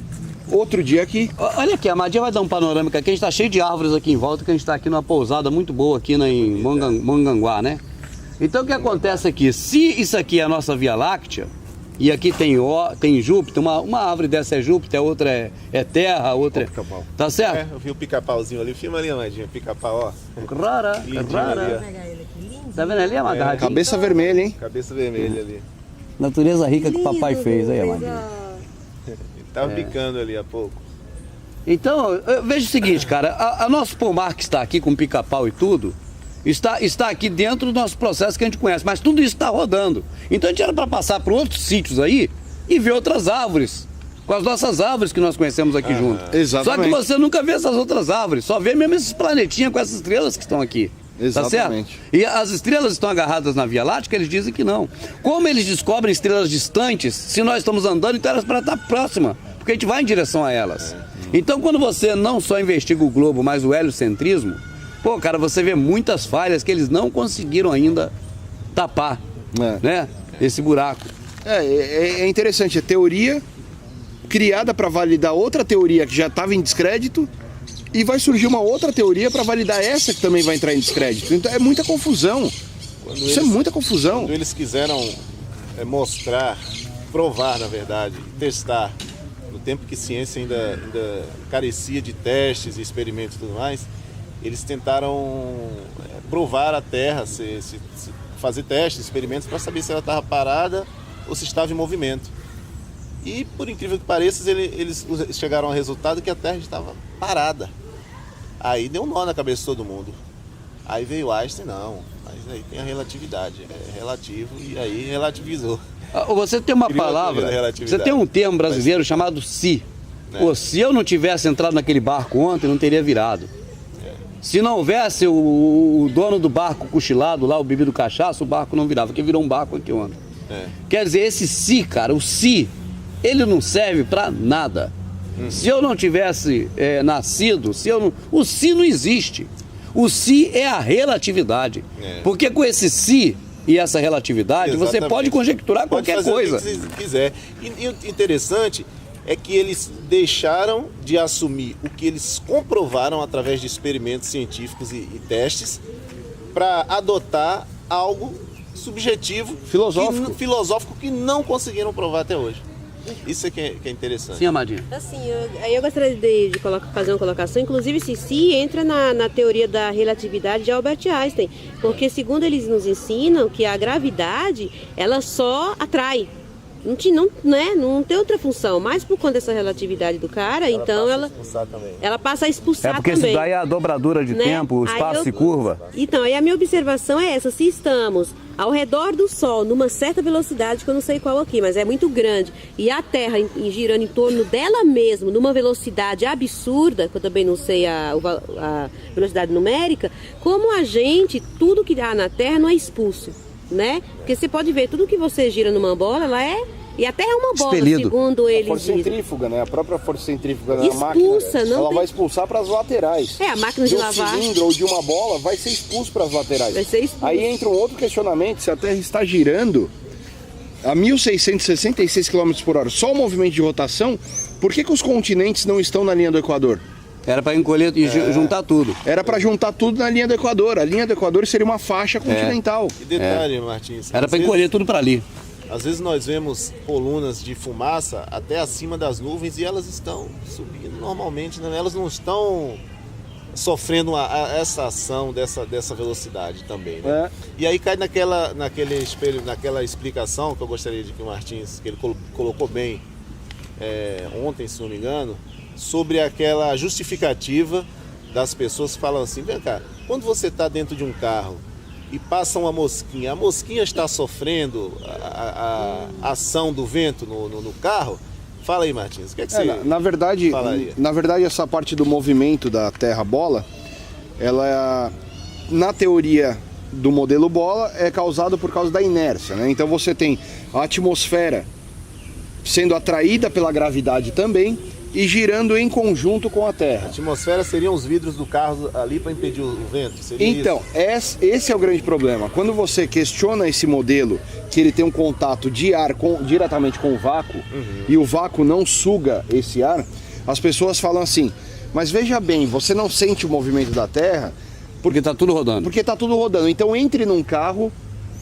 outro dia aqui. Olha aqui, a Madinha vai dar um panorâmico aqui. A gente está cheio de árvores aqui em volta, que a gente está aqui numa pousada muito boa aqui em Mongaguá, né? Então o que acontece aqui? Se isso aqui é a nossa Via Láctea, e aqui tem Júpiter, uma árvore dessa é Júpiter, a outra é Terra, a outra é... Tá certo? Eu vi o pica-pauzinho ali, filma ali, Amadinha, pica-pau, ó. Rara. Tá vendo ali, Amadinha? Cabeça vermelha, hein? Cabeça vermelha ali. Natureza rica que o papai fez, aí, Amadinha. Tava bicando ali há pouco. Então, eu vejo o seguinte, cara, a nosso pomar que está aqui com pica-pau e tudo, está aqui dentro do nosso processo que a gente conhece, mas tudo isso está rodando. Então a gente era para passar por outros sítios aí e ver outras árvores, com as nossas árvores que nós conhecemos aqui junto. Exatamente. Só que você nunca vê essas outras árvores, só vê mesmo esses planetinhas com essas estrelas que estão aqui. Exatamente. Tá certo? E as estrelas estão agarradas na Via Láctea, eles dizem que não. Como eles descobrem estrelas distantes, se nós estamos andando, então elas para estar próxima, porque a gente vai em direção a elas. Então quando você não só investiga o globo, mas o heliocentrismo, pô, cara, você vê muitas falhas que eles não conseguiram ainda tapar, né? Esse buraco. É interessante, a teoria criada para validar outra teoria que já estava em descrédito e vai surgir uma outra teoria para validar essa que também vai entrar em descrédito. Então é muita confusão. Isso é muita confusão. Quando eles quiseram mostrar, provar, na verdade, testar, no tempo que ciência ainda carecia de testes e experimentos e tudo mais, eles tentaram provar a Terra, fazer testes, experimentos para saber se ela estava parada ou se estava em movimento. E, por incrível que pareça, eles chegaram ao resultado que a Terra estava parada. Aí deu um nó na cabeça de todo mundo. Aí veio Einstein, não, mas aí tem a relatividade, é relativo, e aí relativizou. Você tem uma palavra, você tem um termo brasileiro chamado se. Pô, se eu não tivesse entrado naquele barco ontem, não teria virado. Se não houvesse o dono do barco cochilado lá, o bebido cachaça, o barco não virava, porque virou um barco aqui ontem. Quer dizer, esse se, cara, o se, ele não serve pra nada. Se eu não tivesse nascido, o se não existe. O se é a relatividade. Porque com esse se e essa relatividade, você pode conjecturar qualquer coisa. O que você quiser. E o interessante é que eles deixaram de assumir o que eles comprovaram através de experimentos científicos e testes para adotar algo subjetivo, filosófico que não conseguiram provar até hoje. Isso é que é interessante. Sim, Amadinha. Assim, eu gostaria de fazer uma colocação, inclusive se entra na teoria da relatividade de Albert Einstein, porque segundo eles nos ensinam que a gravidade, ela só atrai. Não tem outra função, mas por conta dessa relatividade do cara, então ela passa a expulsar também. Porque isso daí é a dobradura de tempo, o espaço se curva. Então, aí a minha observação é essa, se estamos ao redor do Sol, numa certa velocidade, que eu não sei qual aqui, mas é muito grande, e a Terra girando em torno dela mesma, numa velocidade absurda, que eu também não sei a velocidade numérica, como tudo que há na Terra não é expulso, né? Porque você pode ver, tudo que você gira numa bola, ela é... E a Terra é uma bola, segundo eles dizem. A força centrífuga, né? A própria força centrífuga da expulsa, máquina, ela vai expulsar para as laterais. A máquina de lavar. De um cilindro ou de uma bola vai ser expulso para as laterais. Vai ser expulso. Aí entra um outro questionamento, se a Terra está girando a 1.666 km por hora, só o movimento de rotação, por que os continentes não estão na linha do Equador? Era para encolher e juntar tudo. Era para juntar tudo na linha do Equador. A linha do Equador seria uma faixa continental. E detalhe, Martins. Era para encolher tudo para ali. Às vezes nós vemos colunas de fumaça até acima das nuvens e elas estão subindo normalmente, né? Elas não estão sofrendo essa ação dessa velocidade também, né? E aí cai naquela explicação que eu gostaria de que o Martins, que ele colocou bem ontem, se não me engano, sobre aquela justificativa das pessoas que falam assim, vem cá, quando você está dentro de um carro e passa uma mosquinha, a mosquinha está sofrendo a ação do vento no carro? Fala aí, Martins, o que é que você falaria? Na verdade, essa parte do movimento da Terra-bola, ela, na teoria do modelo bola, é causada por causa da inércia, né? Então você tem a atmosfera sendo atraída pela gravidade também e girando em conjunto com a Terra. A atmosfera seriam os vidros do carro ali para impedir o vento? Seria então, esse é o grande problema. Quando você questiona esse modelo, que ele tem um contato de ar diretamente com o vácuo, e o vácuo não suga esse ar, as pessoas falam assim, mas veja bem, você não sente o movimento da Terra... Porque está tudo rodando. Porque está tudo rodando. Então entre num carro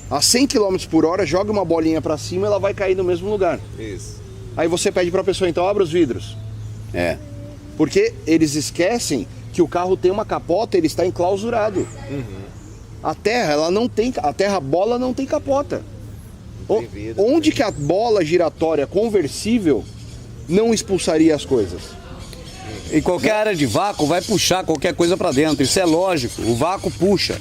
a 100 km por hora, joga uma bolinha para cima e ela vai cair no mesmo lugar. Isso. Aí você pede para a pessoa, então abre os vidros. Porque eles esquecem que o carro tem uma capota, ele está enclausurado. A Terra, a Terra-bola não tem capota. Onde que a bola giratória conversível não expulsaria as coisas? Em qualquer área de vácuo vai puxar qualquer coisa para dentro, isso é lógico, o vácuo puxa.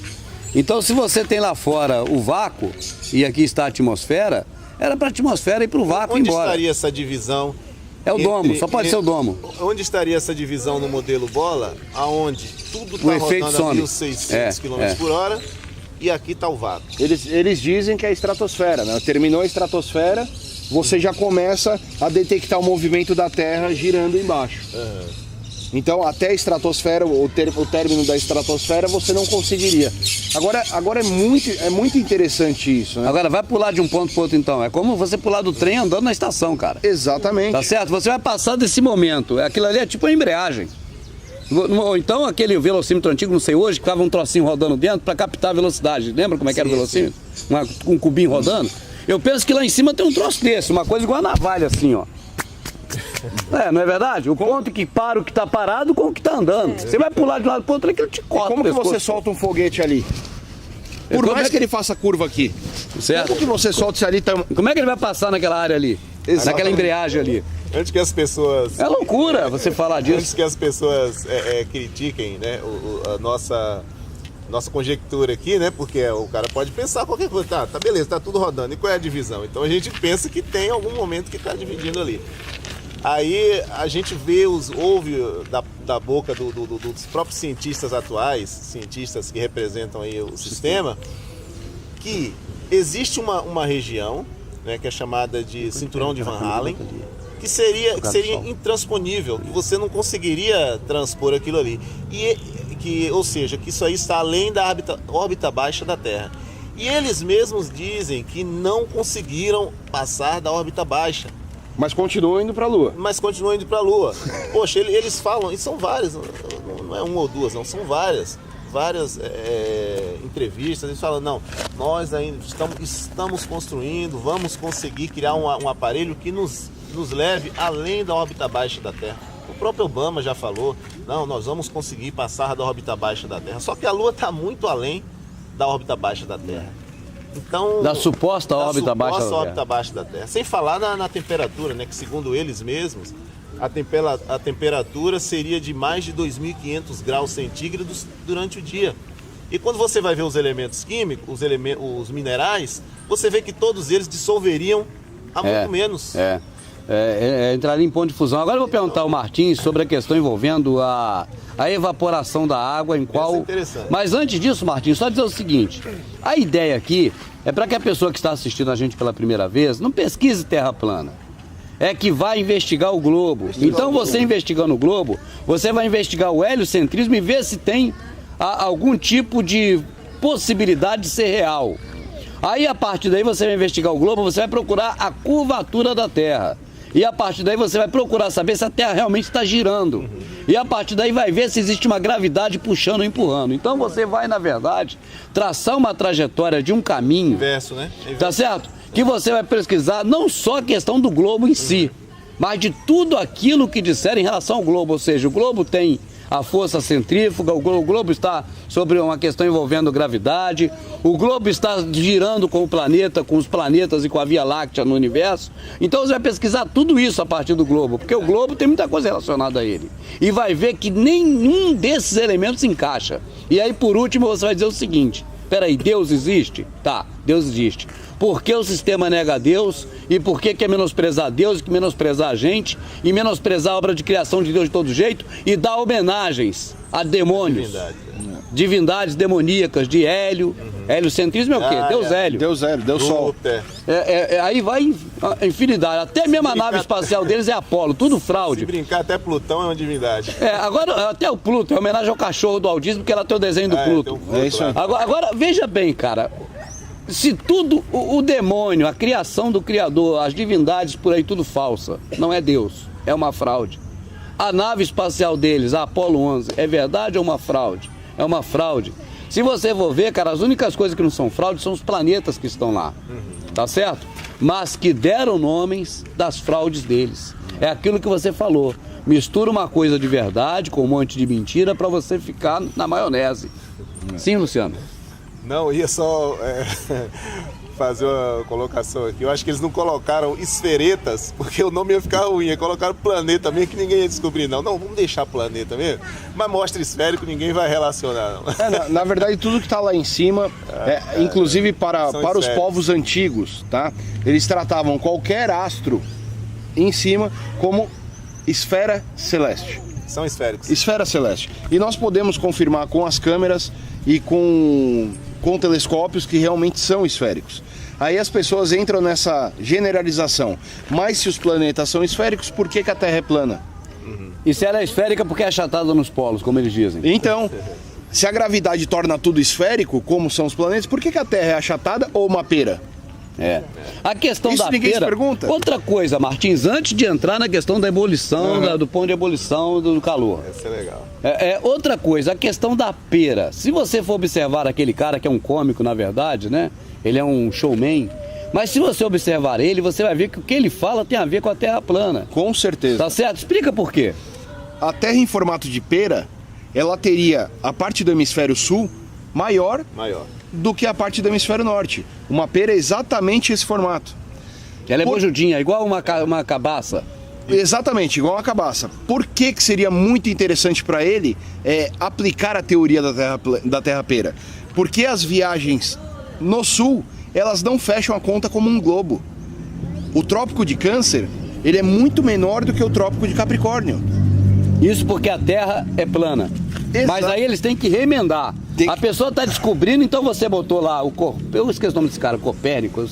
Então se você tem lá fora o vácuo e aqui está a atmosfera, era para a atmosfera ir para o vácuo Onde embora. estaria essa divisão? É o domo, só pode ser o domo. Onde estaria essa divisão no modelo bola, aonde tudo O está efeito rodando a some. 1.600 km por hora e aqui está o vácuo? Eles dizem que é a estratosfera, né? Terminou a estratosfera, você já começa a detectar o movimento da Terra girando embaixo. Então, até a estratosfera, o término da estratosfera, você não conseguiria. Agora é muito interessante isso, né? Agora vai pular de um ponto para outro então, é como você pular do trem andando na estação, cara. Exatamente. Tá certo? Você vai passar desse momento, aquilo ali é tipo uma embreagem. Ou então aquele velocímetro antigo, não sei hoje, que tava um trocinho rodando dentro para captar a velocidade. Lembra como é que era o velocímetro? Um cubinho rodando? Eu penso que lá em cima tem um troço desse, uma coisa igual a navalha assim, ó. Não é verdade? O ponto que para o que tá parado com o que tá andando. Você vai pular de um lado pro outro, aquilo te corta. Como que você solta um foguete ali? Por mais que ele faça curva aqui. Certo? Como que você solta isso ali? Como é que ele vai passar naquela área ali? Naquela embreagem ali? Antes que as pessoas... É loucura você falar disso. Antes que as pessoas critiquem, né, a nossa conjectura aqui, né? Porque o cara pode pensar qualquer coisa. Tá beleza, tá tudo rodando. E qual é a divisão? Então a gente pensa que tem algum momento que tá dividindo ali. Aí a gente ouve da boca dos próprios cientistas atuais, cientistas que representam aí o sistema, que existe uma região, né, que é chamada de cinturão de Van Allen, que seria intransponível, que você não conseguiria transpor aquilo ali. Ou seja, que isso aí está além da órbita baixa da Terra. E eles mesmos dizem que não conseguiram passar da órbita baixa. Mas continuam indo para a Lua. Poxa, eles falam, e são várias, não é uma ou duas, não, são várias entrevistas, eles falam, não, nós ainda estamos construindo, vamos conseguir criar um aparelho que nos leve além da órbita baixa da Terra. O próprio Obama já falou, não, nós vamos conseguir passar da órbita baixa da Terra, só que a Lua está muito além da órbita baixa da Terra. Então, da suposta órbita baixa da Terra. Sem falar na temperatura, né? Que segundo eles mesmos, a temperatura seria de mais de 2.500 graus centígrados durante o dia. E quando você vai ver os elementos químicos, os minerais, você vê que todos eles dissolveriam a muito menos. Entraria em ponto de fusão. Agora eu vou perguntar ao Martins sobre a questão envolvendo a evaporação da água, em qual... Isso é interessante. Mas antes disso, Martins, só dizer o seguinte, a ideia aqui é para que a pessoa que está assistindo a gente pela primeira vez não pesquise terra plana. É que vai investigar o globo. Então você investigando o globo, você vai investigar o heliocentrismo e ver se tem algum tipo de possibilidade de ser real. Aí a partir daí você vai investigar o globo, você vai procurar a curvatura da Terra. E a partir daí você vai procurar saber se a Terra realmente está girando. E a partir daí vai ver se existe uma gravidade puxando ou empurrando. Então você vai, na verdade, traçar uma trajetória de um caminho. Inverso, né? Tá certo? Que você vai pesquisar não só a questão do globo em si, mas de tudo aquilo que disserem em relação ao globo. Ou seja, o globo tem a força centrífuga, o globo está sobre uma questão envolvendo gravidade, o globo está girando com o planeta, com os planetas e com a Via Láctea no universo. Então você vai pesquisar tudo isso a partir do globo, porque o globo tem muita coisa relacionada a ele. E vai ver que nenhum desses elementos encaixa. E aí, por último, você vai dizer o seguinte: peraí, Deus existe? Tá, Deus existe. Por que o sistema nega Deus? E por que quer menosprezar Deus e menosprezar a gente? E menosprezar a obra de criação de Deus de todo jeito? E dar homenagens a demônios. Divindades demoníacas de Hélio. Heliocentrismo é o quê? Deus Hélio. Deus Hélio, Deus Sol. Aí vai infinidade. Até mesmo a nave espacial deles é Apolo, tudo fraude. Se brincar, até Plutão é uma divindade. Agora até o Pluto, é homenagem ao cachorro do Walt Disney, porque ela tem o desenho do Pluto. É isso aí. Agora, veja bem, cara. Se tudo, o demônio, a criação do Criador, as divindades por aí, tudo falsa. Não é Deus, é uma fraude. A nave espacial deles, a Apollo 11, é verdade ou uma fraude? É uma fraude. Se você for ver, cara, as únicas coisas que não são fraude são os planetas que estão lá. Tá certo? Mas que deram nomes das fraudes deles. É aquilo que você falou. Mistura uma coisa de verdade com um monte de mentira para você ficar na maionese. Sim, Luciano? Não, ia só fazer uma colocação aqui. Eu acho que eles não colocaram esferetas, porque o nome ia ficar ruim. Aí colocaram planeta mesmo, que ninguém ia descobrir, não. Não, vamos deixar planeta mesmo. Mas mostra esférico, ninguém vai relacionar, não. Na verdade, tudo que está lá em cima, inclusive para os povos antigos, tá? Eles tratavam qualquer astro em cima como esfera celeste. São esféricos. Esfera celeste. E nós podemos confirmar com as câmeras e com telescópios que realmente são esféricos. Aí as pessoas entram nessa generalização. Mas se os planetas são esféricos, por que a Terra é plana? E se ela é esférica, porque é achatada nos polos, como eles dizem? Então, se a gravidade torna tudo esférico, como são os planetas, por que a Terra é achatada ou uma pera? É. A questão Isso da ninguém se pera. pergunta. Outra coisa, Martins, antes de entrar na questão da ebulição, do ponto de ebulição do calor. Isso é legal. Outra coisa, a questão da pera. Se você for observar aquele cara que é um cômico, na verdade, né? Ele é um showman. Mas se você observar ele, você vai ver que o que ele fala tem a ver com a Terra plana. Com certeza. Tá certo? Explica por quê. A Terra em formato de pera, ela teria a parte do hemisfério sul maior do que a parte do hemisfério norte. Uma pera é exatamente esse formato. Ela é bojudinha, igual uma cabaça. Exatamente, igual uma cabaça. Por que seria muito interessante para ele aplicar a teoria da Terra pera? Porque as viagens no sul, elas não fecham a conta como um globo. O Trópico de Câncer, ele é muito menor do que o Trópico de Capricórnio. Isso porque a Terra é plana. Exato. Mas aí eles têm que remendar. A pessoa está descobrindo, então você botou lá eu esqueci o nome desse cara, Copérnico,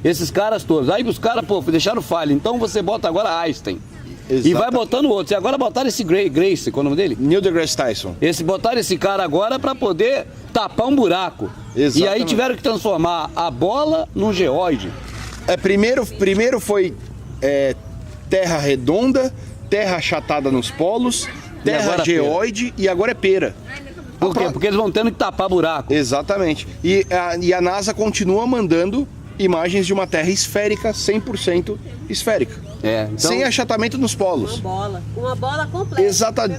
esses caras todos. Aí os caras, deixaram falha. Então você bota agora Einstein. Exatamente. E vai botando outros. E agora botaram esse Grace, qual é o nome dele? Neil deGrasse Tyson. Botaram esse cara agora para poder tapar um buraco. Exatamente. E aí tiveram que transformar a bola num geóide. Primeiro foi terra redonda, terra achatada nos polos, terra geóide e agora é pera. Por quê? Porque eles vão tendo que tapar buraco. Exatamente. E a NASA continua mandando imagens de uma Terra esférica, 100% esférica. Então... Sem achatamento nos polos. Uma bola completa.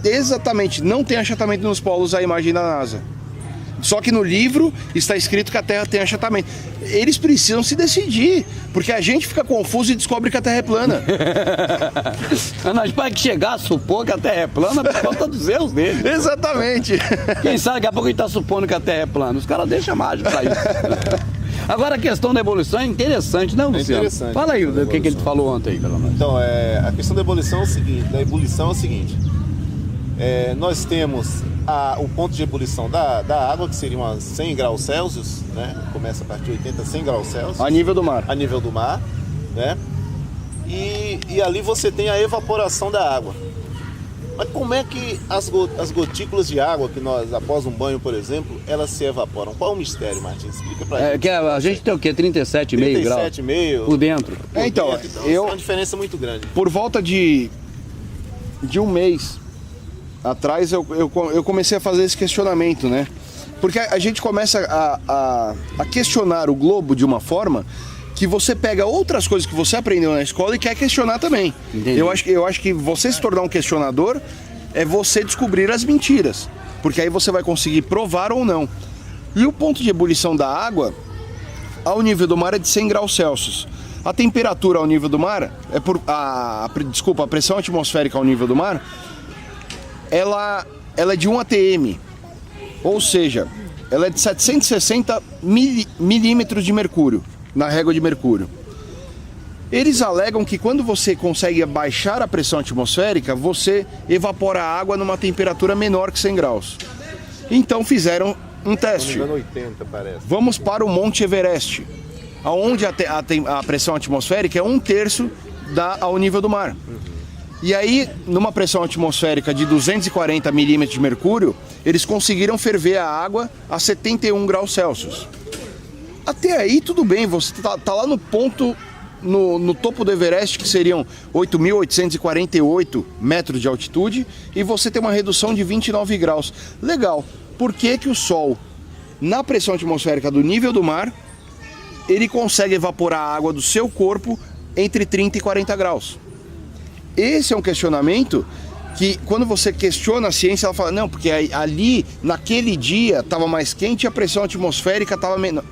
Exatamente. Não tem achatamento nos polos a imagem da NASA. Só que no livro está escrito que a Terra tem achatamento. Eles precisam se decidir, porque a gente fica confuso e descobre que a Terra é plana. Nós vai que chegar a supor que a Terra é plana por conta dos erros dele. Exatamente. Quem sabe daqui a pouco ele está supondo que a Terra é plana. Os caras deixam a mágica pra isso. Agora a questão da ebulição é interessante, né, Luciano? É interessante. Fala aí o que ele falou ontem aí, pelo menos. Então, a questão da ebulição é o seguinte. Nós temos o ponto de ebulição da água, que seria umas 100 graus Celsius, né? Começa a partir de 80 a 100 graus Celsius. A nível do mar. A nível do mar, né? E ali você tem a evaporação da água. Mas como é que as gotículas de água que nós, após um banho, por exemplo, elas se evaporam? Qual é o mistério, Martins? Explica pra gente. Que a gente tem o quê? 37,5 graus? 37,5 por dentro. Então, é uma diferença muito grande. Por volta de um mês atrás, eu comecei a fazer esse questionamento, né? Porque a gente começa a questionar o globo de uma forma que você pega outras coisas que você aprendeu na escola e quer questionar também. Entendi. Eu acho que você se tornar um questionador é você descobrir as mentiras, porque aí você vai conseguir provar ou não. E o ponto de ebulição da água ao nível do mar é de 100 graus Celsius. A temperatura ao nível do mar, a pressão atmosférica ao nível do mar, ela é de 1 atm, ou seja, ela é de 760 milímetros de mercúrio, na régua de mercúrio. Eles alegam que quando você consegue baixar a pressão atmosférica, você evapora a água numa temperatura menor que 100 graus. Então fizeram um teste. Se não me engano, 80 parece. Vamos para o Monte Everest, onde a pressão atmosférica é 1/3 ao nível do mar. E aí, numa pressão atmosférica de 240 milímetros de mercúrio, eles conseguiram ferver a água a 71 graus Celsius. Até aí, tudo bem, você tá lá no ponto, no topo do Everest, que seriam 8.848 metros de altitude, e você tem uma redução de 29 graus. Legal. Por que o Sol, na pressão atmosférica do nível do mar, ele consegue evaporar a água do seu corpo entre 30 e 40 graus? Esse é um questionamento que, quando você questiona a ciência, ela fala, não, porque ali, naquele dia, estava mais quente e a pressão atmosférica estava menor.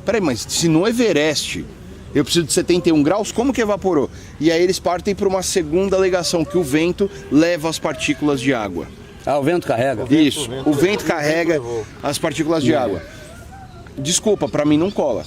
peraí, mas se no Everest eu preciso de 71 graus, como que evaporou? E aí eles partem para uma segunda alegação, que o vento leva as partículas de água. Ah, o vento carrega? Isso, o vento carrega as partículas de água. Desculpa, para mim não cola.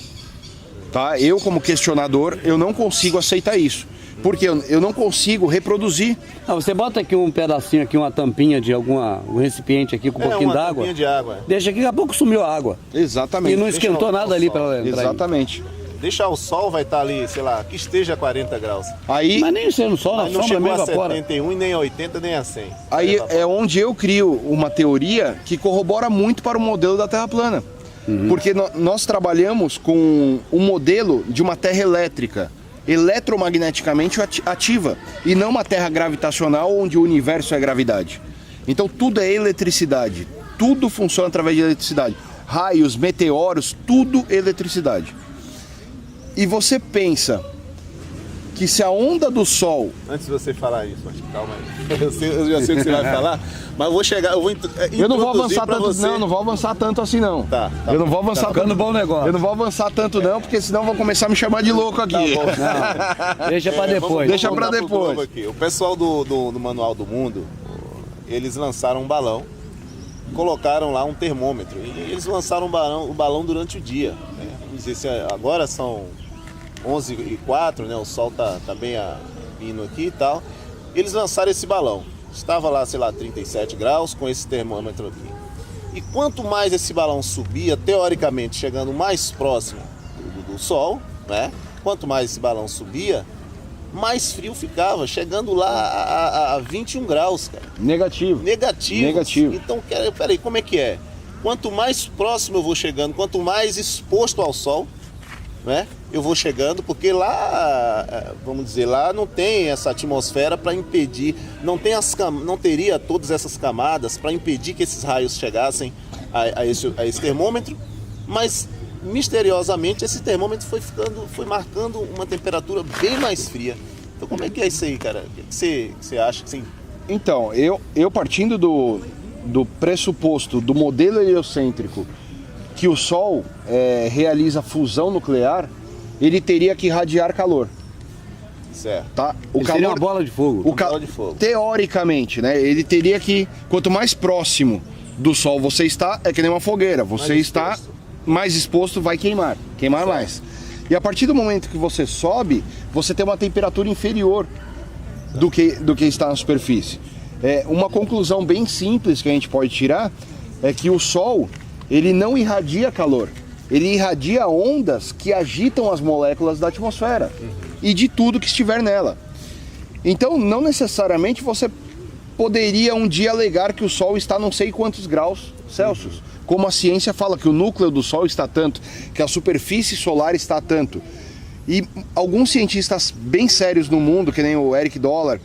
Tá? Eu, como questionador, eu não consigo aceitar isso. Porque eu não consigo reproduzir. Ah, você bota aqui um pedacinho, aqui, uma tampinha de um recipiente aqui com um pouquinho d'água. Tampinha de água. Deixa aqui, daqui a pouco sumiu a água. Exatamente. E não esquentou nada ali para ela entrar. Exatamente. Deixar o sol vai estar ali, sei lá, que esteja a 40 graus. Aí, Mas nem sendo sol, na Mas não sombra chegou mesmo a evapora. 71, nem a 80, nem a 100. aí é onde eu crio uma teoria que corrobora muito para o modelo da Terra plana. Porque nós trabalhamos com um modelo de uma Terra elétrica, eletromagneticamente ativa, e não uma Terra gravitacional onde o universo é gravidade. Então tudo é eletricidade, tudo funciona através de eletricidade. Raios, meteoros, tudo eletricidade. E você pensa que se a onda do Sol... Antes de você falar isso, mas calma aí. Eu já sei o que você vai falar, mas eu vou chegar, Eu não vou avançar pra tanto, você. não vou avançar tanto assim não. Tá eu não vou avançar ficando tanto. bom negócio. Eu não vou avançar tanto não, porque senão vão começar a me chamar de louco aqui. Não, deixa pra depois. Deixa pra Vamos dar pro depois. Globo aqui. O pessoal do Manual do Mundo, eles lançaram um balão, colocaram lá um termômetro. E eles lançaram o balão durante o dia. Né? Vamos dizer, agora são 11h04, né? O sol tá bem indo aqui e tal. Eles lançaram esse balão. Estava lá, sei lá, 37 graus com esse termômetro aqui. E quanto mais esse balão subia, teoricamente, chegando mais próximo do sol, né? Quanto mais esse balão subia, mais frio ficava, chegando lá a 21 graus, cara. Negativo. Negativo. Então, peraí, como é que é? Quanto mais próximo eu vou chegando, quanto mais exposto ao sol, né? Eu vou chegando, porque lá, vamos dizer, lá não tem essa atmosfera para impedir, não teria todas essas camadas para impedir que esses raios chegassem a esse termômetro, mas misteriosamente esse termômetro foi marcando uma temperatura bem mais fria. Então como é que é isso aí, cara? O que você acha? Assim? Então, eu partindo do pressuposto do modelo heliocêntrico que o Sol realiza fusão nuclear, ele teria que irradiar calor. Certo. Tá? Ele seria uma bola de fogo. Bola de fogo. Teoricamente, né? Ele teria que, quanto mais próximo do Sol você está, é que nem uma fogueira. Você está mais exposto, vai queimar mais. E a partir do momento que você sobe, você tem uma temperatura inferior do que está na superfície. Uma conclusão bem simples que a gente pode tirar é que o Sol, ele não irradia calor. Ele irradia ondas que agitam as moléculas da atmosfera e de tudo que estiver nela. Então, não necessariamente você poderia um dia alegar que o Sol está não sei quantos graus Celsius. Como a ciência fala que o núcleo do Sol está tanto, que a superfície solar está tanto. E alguns cientistas bem sérios no mundo, que nem o Eric Dollar,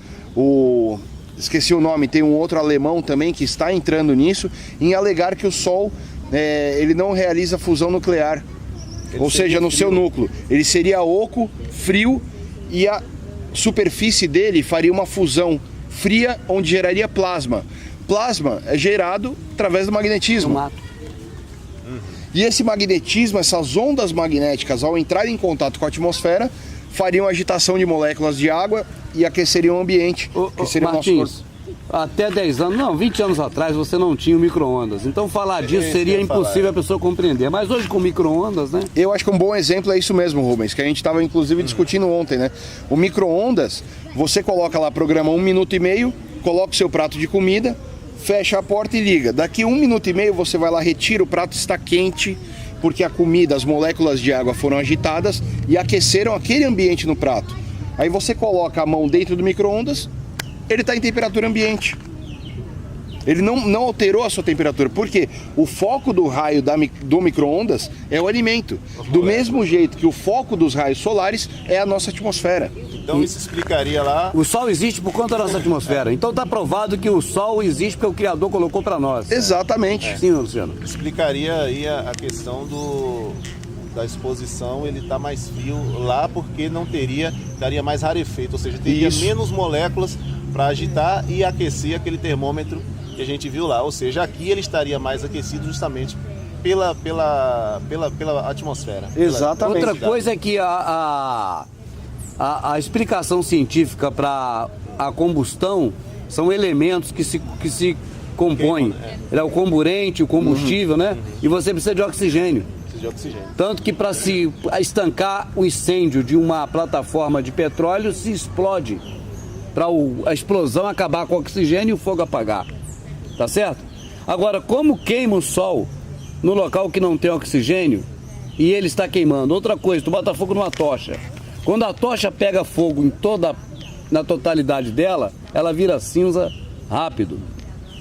esqueci o nome, tem um outro alemão também que está entrando nisso, em alegar que o Sol... ele não realiza fusão nuclear, ou seja, no seu núcleo. Ele seria oco, frio, e a superfície dele faria uma fusão fria onde geraria plasma. Plasma é gerado através do magnetismo. E esse magnetismo, essas ondas magnéticas, ao entrar em contato com a atmosfera, fariam agitação de moléculas de água e aqueceriam o ambiente, que seria o nosso corpo. Até 10 anos, não, 20 anos atrás você não tinha o micro-ondas. Então falar disso seria impossível a pessoa compreender. Mas hoje com micro-ondas, né? Eu acho que um bom exemplo é isso mesmo, Rubens, que a gente estava inclusive discutindo ontem, né? O micro-ondas, você coloca lá, programa 1 minuto e meio, coloca o seu prato de comida, fecha a porta e liga. Daqui 1 minuto e meio você vai lá, retira, o prato está quente, porque a comida, as moléculas de água foram agitadas e aqueceram aquele ambiente no prato. Aí você coloca a mão dentro do micro-ondas, ele está em temperatura ambiente. Ele não alterou a sua temperatura, porque o foco do raio do micro-ondas é o alimento. Do mesmo jeito que o foco dos raios solares é a nossa atmosfera. Então isso explicaria lá... O Sol existe por conta da nossa atmosfera. Então está provado que o Sol existe porque o Criador colocou para nós. Exatamente. Sim, Luciano. Explicaria aí a questão da exposição, ele está mais frio lá porque estaria mais rarefeito, ou seja, teria menos moléculas para agitar e aquecer aquele termômetro que a gente viu lá. Ou seja, aqui ele estaria mais aquecido justamente pela atmosfera. Exatamente. Outra coisa é que a explicação científica para a combustão são elementos que se compõem. É o comburente, o combustível, né? E você precisa de oxigênio. Tanto que para se estancar o incêndio de uma plataforma de petróleo, se explode. Para a explosão acabar com o oxigênio e o fogo apagar. Tá certo? Agora, como queima o sol no local que não tem oxigênio e ele está queimando? Outra coisa, tu bota fogo numa tocha. Quando a tocha pega fogo na totalidade dela, ela vira cinza rápido.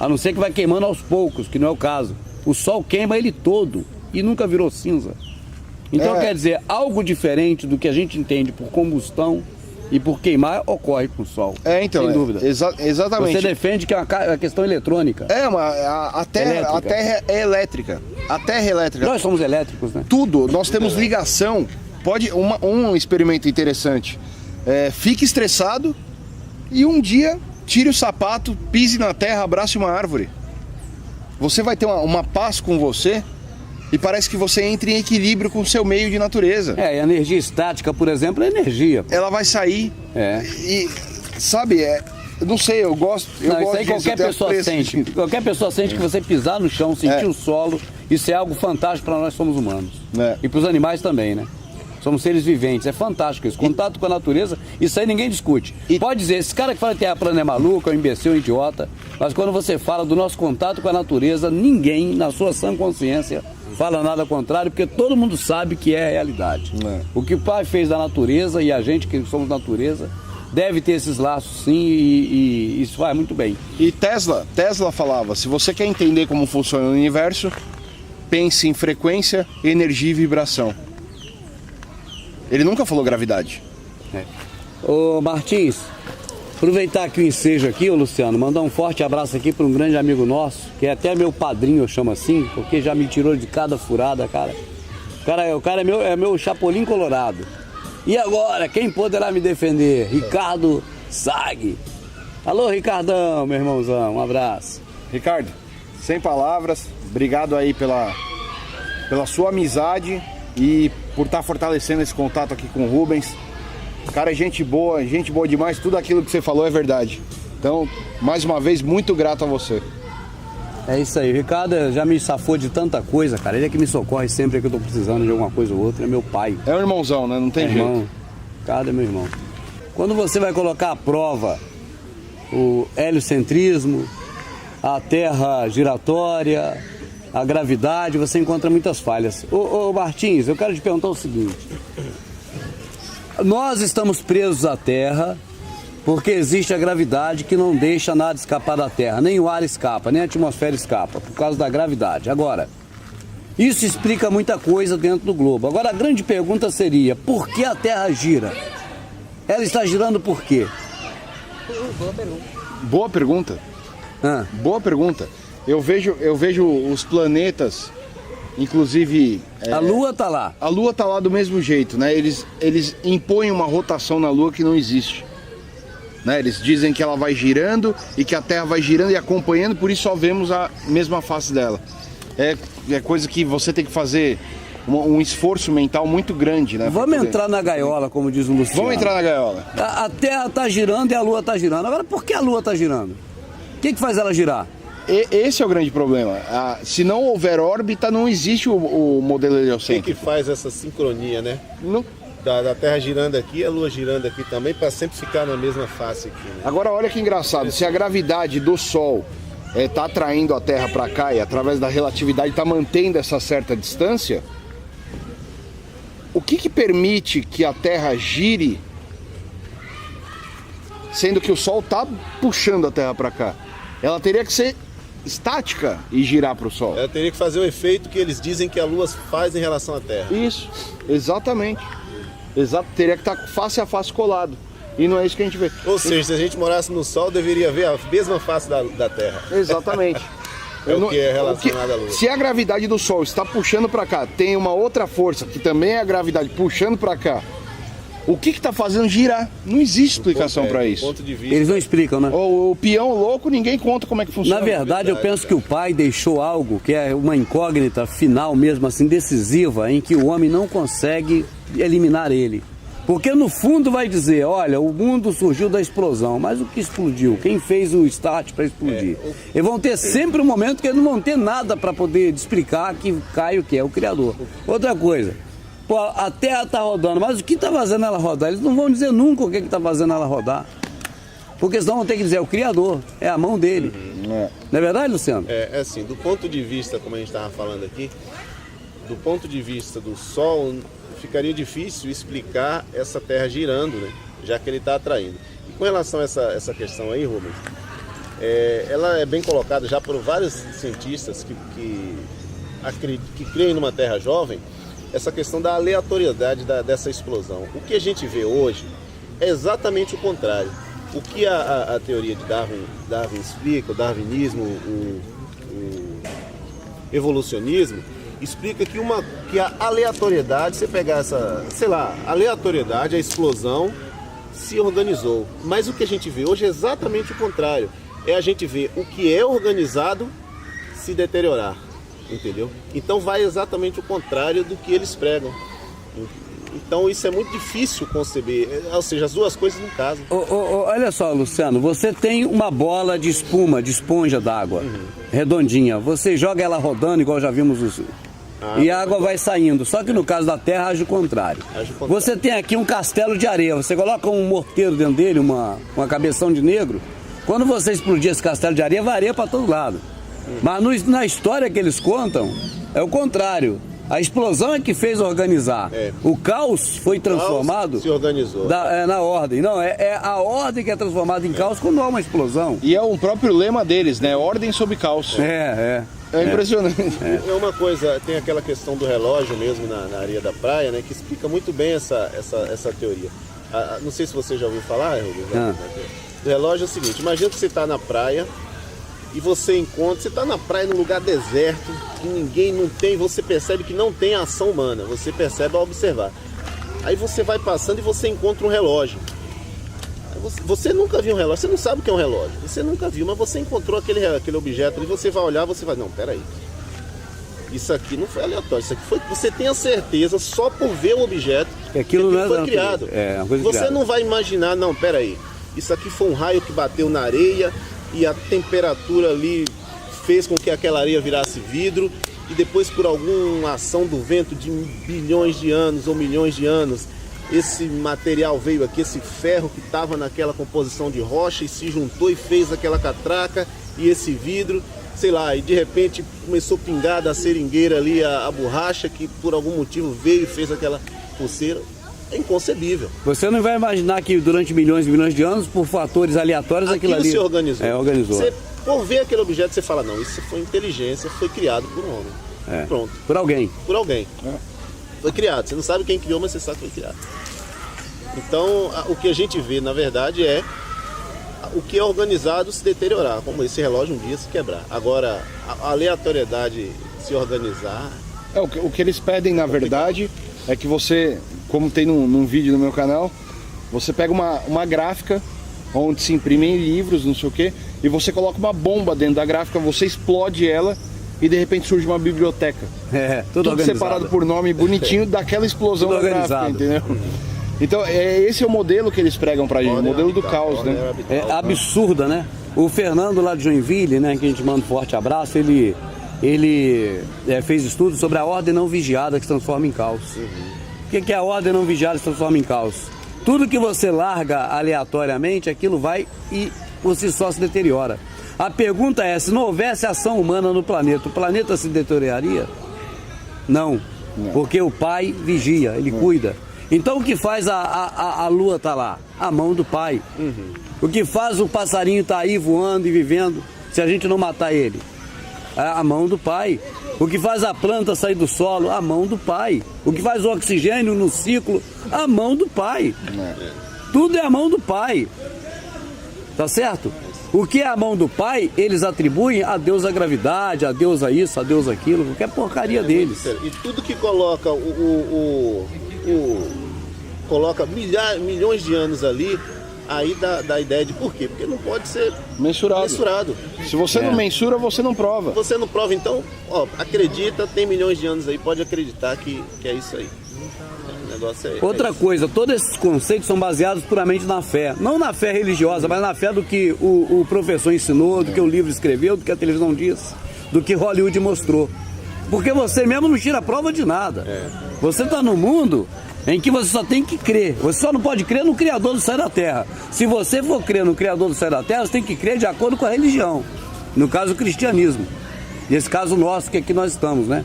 A não ser que vai queimando aos poucos, que não é o caso. O sol queima ele todo e nunca virou cinza. Então quer dizer, algo diferente do que a gente entende por combustão e por queimar ocorre com o sol. Então, sem dúvida. Exatamente. Você defende que é uma questão eletrônica. A terra é elétrica. A terra é elétrica. Nós somos elétricos, né? Tudo, nós temos ligação. Um experimento interessante. Fique estressado e um dia tire o sapato, pise na terra, abrace uma árvore. Você vai ter uma paz com você e parece que você entra em equilíbrio com o seu meio de natureza. E a energia estática, por exemplo, é energia. Ela vai sair e, sabe, não sei, eu gosto isso aí disso, qualquer pessoa sente. Qualquer pessoa sente que você pisar no chão, sentir o solo, isso é algo fantástico para nós somos humanos. E para os animais também, né? Somos seres viventes, é fantástico isso. Contato com a natureza, isso aí ninguém discute. Pode dizer, esse cara que fala que terra plana é maluco, é um imbecil, é um idiota, mas quando você fala do nosso contato com a natureza, ninguém, na sua sã consciência, fala nada contrário, porque todo mundo sabe que é a realidade. O que o Pai fez da natureza e a gente que somos natureza, deve ter esses laços sim e isso vai muito bem. E Tesla falava, se você quer entender como funciona o universo, pense em frequência, energia e vibração. Ele nunca falou gravidade. Ô Martins, aproveitar aqui o ensejo aqui, ô Luciano, mandar um forte abraço aqui para um grande amigo nosso, que é até meu padrinho, eu chamo assim, porque já me tirou de cada furada, cara. O cara é meu chapolim colorado. E agora, quem poderá me defender? Ricardo Sag. Alô, Ricardão, meu irmãozão, um abraço. Ricardo, sem palavras, obrigado aí pela sua amizade e por estar fortalecendo esse contato aqui com o Rubens. Cara, gente boa demais, tudo aquilo que você falou é verdade. Então, mais uma vez, muito grato a você. É isso aí, o Ricardo já me safou de tanta coisa, cara. Ele é que me socorre sempre que eu tô precisando de alguma coisa ou outra, é meu pai. É um irmãozão, né? Não tem jeito. Irmão, Ricardo é meu irmão. Quando você vai colocar à prova o heliocentrismo, a terra giratória, a gravidade, você encontra muitas falhas. Ô Martins, eu quero te perguntar o seguinte. Nós estamos presos à Terra porque existe a gravidade que não deixa nada escapar da Terra. Nem o ar escapa, nem a atmosfera escapa, por causa da gravidade. Agora, isso explica muita coisa dentro do globo. Agora, a grande pergunta seria, por que a Terra gira? Ela está girando por quê? Boa pergunta. Boa pergunta. Eu vejo os planetas, inclusive... a Lua está lá. A Lua está lá do mesmo jeito, né? Eles impõem uma rotação na Lua que não existe. Né? Eles dizem que ela vai girando e que a Terra vai girando e acompanhando, por isso só vemos a mesma face dela. É coisa que você tem que fazer um esforço mental muito grande, né? Vamos entrar na gaiola, como diz o Luciano. Vamos entrar na gaiola. A Terra está girando e a Lua está girando. Agora, por que a Lua está girando? O que faz ela girar? Esse é o grande problema. Se não houver órbita, não existe o modelo heliocêntrico. O que faz essa sincronia, né? Não. Da Terra girando aqui, a Lua girando aqui também, para sempre ficar na mesma face aqui, né? Agora, olha que engraçado. Se a gravidade do Sol está atraindo a Terra para cá e através da relatividade está mantendo essa certa distância, o que permite que a Terra gire, sendo que o Sol está puxando a Terra para cá? Ela teria que ser estática e girar para o Sol. Ela teria que fazer o efeito que eles dizem que a Lua faz em relação à Terra. Isso, exatamente. Teria que estar face a face colado. E não é isso que a gente vê. Ou seja, se a gente morasse no Sol, deveria ver a mesma face da Terra. Exatamente. O que é relacionado à Lua. Se a gravidade do Sol está puxando para cá, tem uma outra força que também é a gravidade puxando para cá, O que está fazendo girar? Não existe explicação para isso. Ponto de vista, Eles não explicam, né? O peão louco, ninguém conta como é que funciona. Na verdade, eu penso que o pai deixou algo que é uma incógnita final mesmo, assim, decisiva, em que o homem não consegue eliminar ele. Porque no fundo vai dizer, olha, o mundo surgiu da explosão, mas o que explodiu? Quem fez o start para explodir? Eles vão ter sempre um momento que eles não vão ter nada para poder explicar que cai o que é o Criador. Outra coisa, pô, a Terra está rodando, mas o que está fazendo ela rodar? Eles não vão dizer nunca o que está fazendo ela rodar. Porque senão vão ter que dizer, é o Criador, é a mão dele. Não é verdade, Luciano? É assim, do ponto de vista, como a gente estava falando aqui, do ponto de vista do Sol, ficaria difícil explicar essa Terra girando, né? Já que ele está atraindo. E com relação a essa questão aí, Rubens, ela é bem colocada já por vários cientistas que creem numa Terra jovem, essa questão da aleatoriedade dessa explosão. O que a gente vê hoje é exatamente o contrário. O que a teoria de Darwin explica, o darwinismo, o evolucionismo, explica que a aleatoriedade, você pegar a aleatoriedade, a explosão se organizou. Mas o que a gente vê hoje é exatamente o contrário. A gente vê o que é organizado se deteriorar, entendeu? Então vai exatamente o contrário do que eles pregam. Então isso é muito difícil conceber, ou seja, as duas coisas não casam. Olha só, Luciano, você tem uma bola de espuma, de esponja d'água, redondinha. Você joga ela rodando, igual já vimos e a água vai saindo. Só que no caso da Terra age o contrário. Você tem aqui um castelo de areia, você coloca um morteiro dentro dele, uma cabeção de negro. Quando você explodir esse castelo de areia, vai areia para todo lado. Mas na história que eles contam, é o contrário. A explosão é que fez organizar. O caos foi transformado. Caos se organizou. Na ordem. Não, é a ordem que é transformada em caos quando há uma explosão. E é o próprio lema deles, né? Ordem sob caos. É impressionante. É uma coisa, tem aquela questão do relógio mesmo na areia da praia, né? Que explica muito bem essa teoria. Não sei se você já ouviu falar, Rubens. O relógio é o seguinte: imagina que você está na praia. E você está na praia num lugar deserto, que ninguém não tem, você percebe que não tem ação humana, você percebe ao observar. Aí você vai passando e você encontra um relógio. Você nunca viu um relógio, você não sabe o que é um relógio, você nunca viu, mas você encontrou aquele objeto e você vai olhar, você vai, não, peraí. Isso aqui não foi aleatório, isso aqui foi, você tem a certeza só por ver o objeto que aquilo não foi criado. Você não vai imaginar, não, peraí, isso aqui foi um raio que bateu na areia, e a temperatura ali fez com que aquela areia virasse vidro e depois por alguma ação do vento de bilhões de anos ou milhões de anos, esse material veio aqui, esse ferro que estava naquela composição de rocha e se juntou e fez aquela catraca e esse vidro, sei lá, e de repente começou a pingar da seringueira ali a borracha que por algum motivo veio e fez aquela pulseira. É inconcebível. Você não vai imaginar que durante milhões e milhões de anos, por fatores aleatórios, aquilo ali se organizou. Organizou. Você, por ver aquele objeto, você fala, não, isso foi inteligência, foi criado por um homem. Pronto. Por alguém. Por alguém. Foi criado. Você não sabe quem criou, mas você sabe que foi criado. Então, o que a gente vê, na verdade, é o que é organizado se deteriorar, como esse relógio um dia se quebrar. Agora, a aleatoriedade se organizar... O que eles pedem, na verdade, é que você, como tem num vídeo no meu canal, você pega uma gráfica onde se imprimem livros, não sei o que, e você coloca uma bomba dentro da gráfica, você explode ela e de repente surge uma biblioteca. Tudo separado por nome bonitinho daquela explosão da gráfica, entendeu? Então, esse é o modelo que eles pregam pra gente, o modelo do caos, né? É absurda, né? O Fernando lá de Joinville, né, que a gente manda um forte abraço, ele fez estudos sobre a ordem não vigiada que se transforma em caos. O que é a ordem não vigiada que se transforma em caos? Tudo que você larga aleatoriamente, aquilo vai e por si só se deteriora. A pergunta é, se não houvesse ação humana no planeta, o planeta se deterioraria? Não, porque o Pai vigia, Ele cuida. Então o que faz a lua estar lá? A mão do Pai. O que faz o passarinho estar aí voando e vivendo, se a gente não matar ele? A mão do Pai. O que faz a planta sair do solo? A mão do Pai. O que faz o oxigênio no ciclo? A mão do Pai. Tudo é a mão do Pai. Tá certo? O que é a mão do Pai, eles atribuem a Deus a gravidade, a Deus a isso, a Deus aquilo, qualquer porcaria deles. E tudo que coloca coloca milhões de anos ali, aí dá a ideia de por quê? Porque não pode ser mensurado. Se você não mensura, você não prova. Você não prova, então, acredita, tem milhões de anos aí, pode acreditar que é isso aí. O negócio Outra coisa, todos esses conceitos são baseados puramente na fé. Não na fé religiosa, mas na fé do que o professor ensinou, do que o livro escreveu, do que a televisão diz, do que Hollywood mostrou. Porque você mesmo não tira prova de nada. Você está no mundo em que você só tem que crer. Você só não pode crer no Criador do céu e da terra. Se você for crer no Criador do céu e da terra, você tem que crer de acordo com a religião. No caso, o cristianismo. Nesse caso nosso, que aqui nós estamos, né?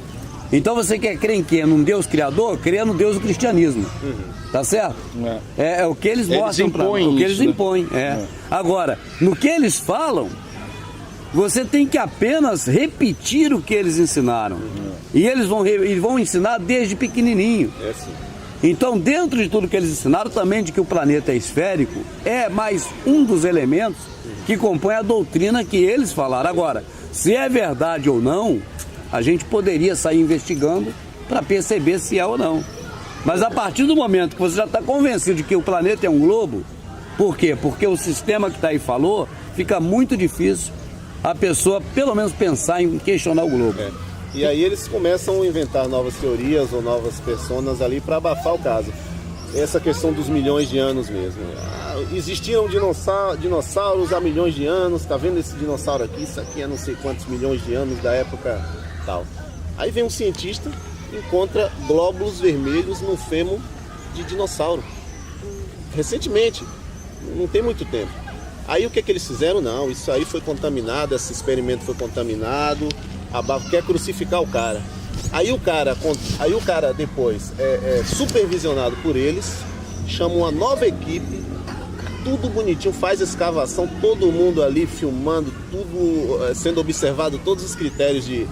Então você quer crer em quê? Num Deus criador? Crê no Deus do cristianismo. Tá certo? É o que eles mostram pra nós. O que eles impõem. Agora, no que eles falam, você tem que apenas repetir o que eles ensinaram. E eles vão ensinar desde pequenininho. Então, dentro de tudo que eles ensinaram, também de que o planeta é esférico, é mais um dos elementos que compõe a doutrina que eles falaram. Agora, se é verdade ou não, a gente poderia sair investigando para perceber se é ou não. Mas a partir do momento que você já está convencido de que o planeta é um globo, por quê? Porque o sistema que está aí falou, fica muito difícil a pessoa pelo menos pensar em questionar o globo. E aí eles começam a inventar novas teorias ou novas personas ali para abafar o caso. Essa questão dos milhões de anos mesmo. Existiram dinossauros há milhões de anos, tá vendo esse dinossauro aqui? Isso aqui é não sei quantos milhões de anos da época tal. Aí vem um cientista, encontra glóbulos vermelhos no fêmur de dinossauro. Recentemente, não tem muito tempo. Aí o que eles fizeram? Não, isso aí foi contaminado, esse experimento foi contaminado, quer crucificar o cara. Aí o cara depois é supervisionado por eles, chama uma nova equipe, tudo bonitinho, faz escavação, todo mundo ali filmando, tudo sendo observado, todos os critérios de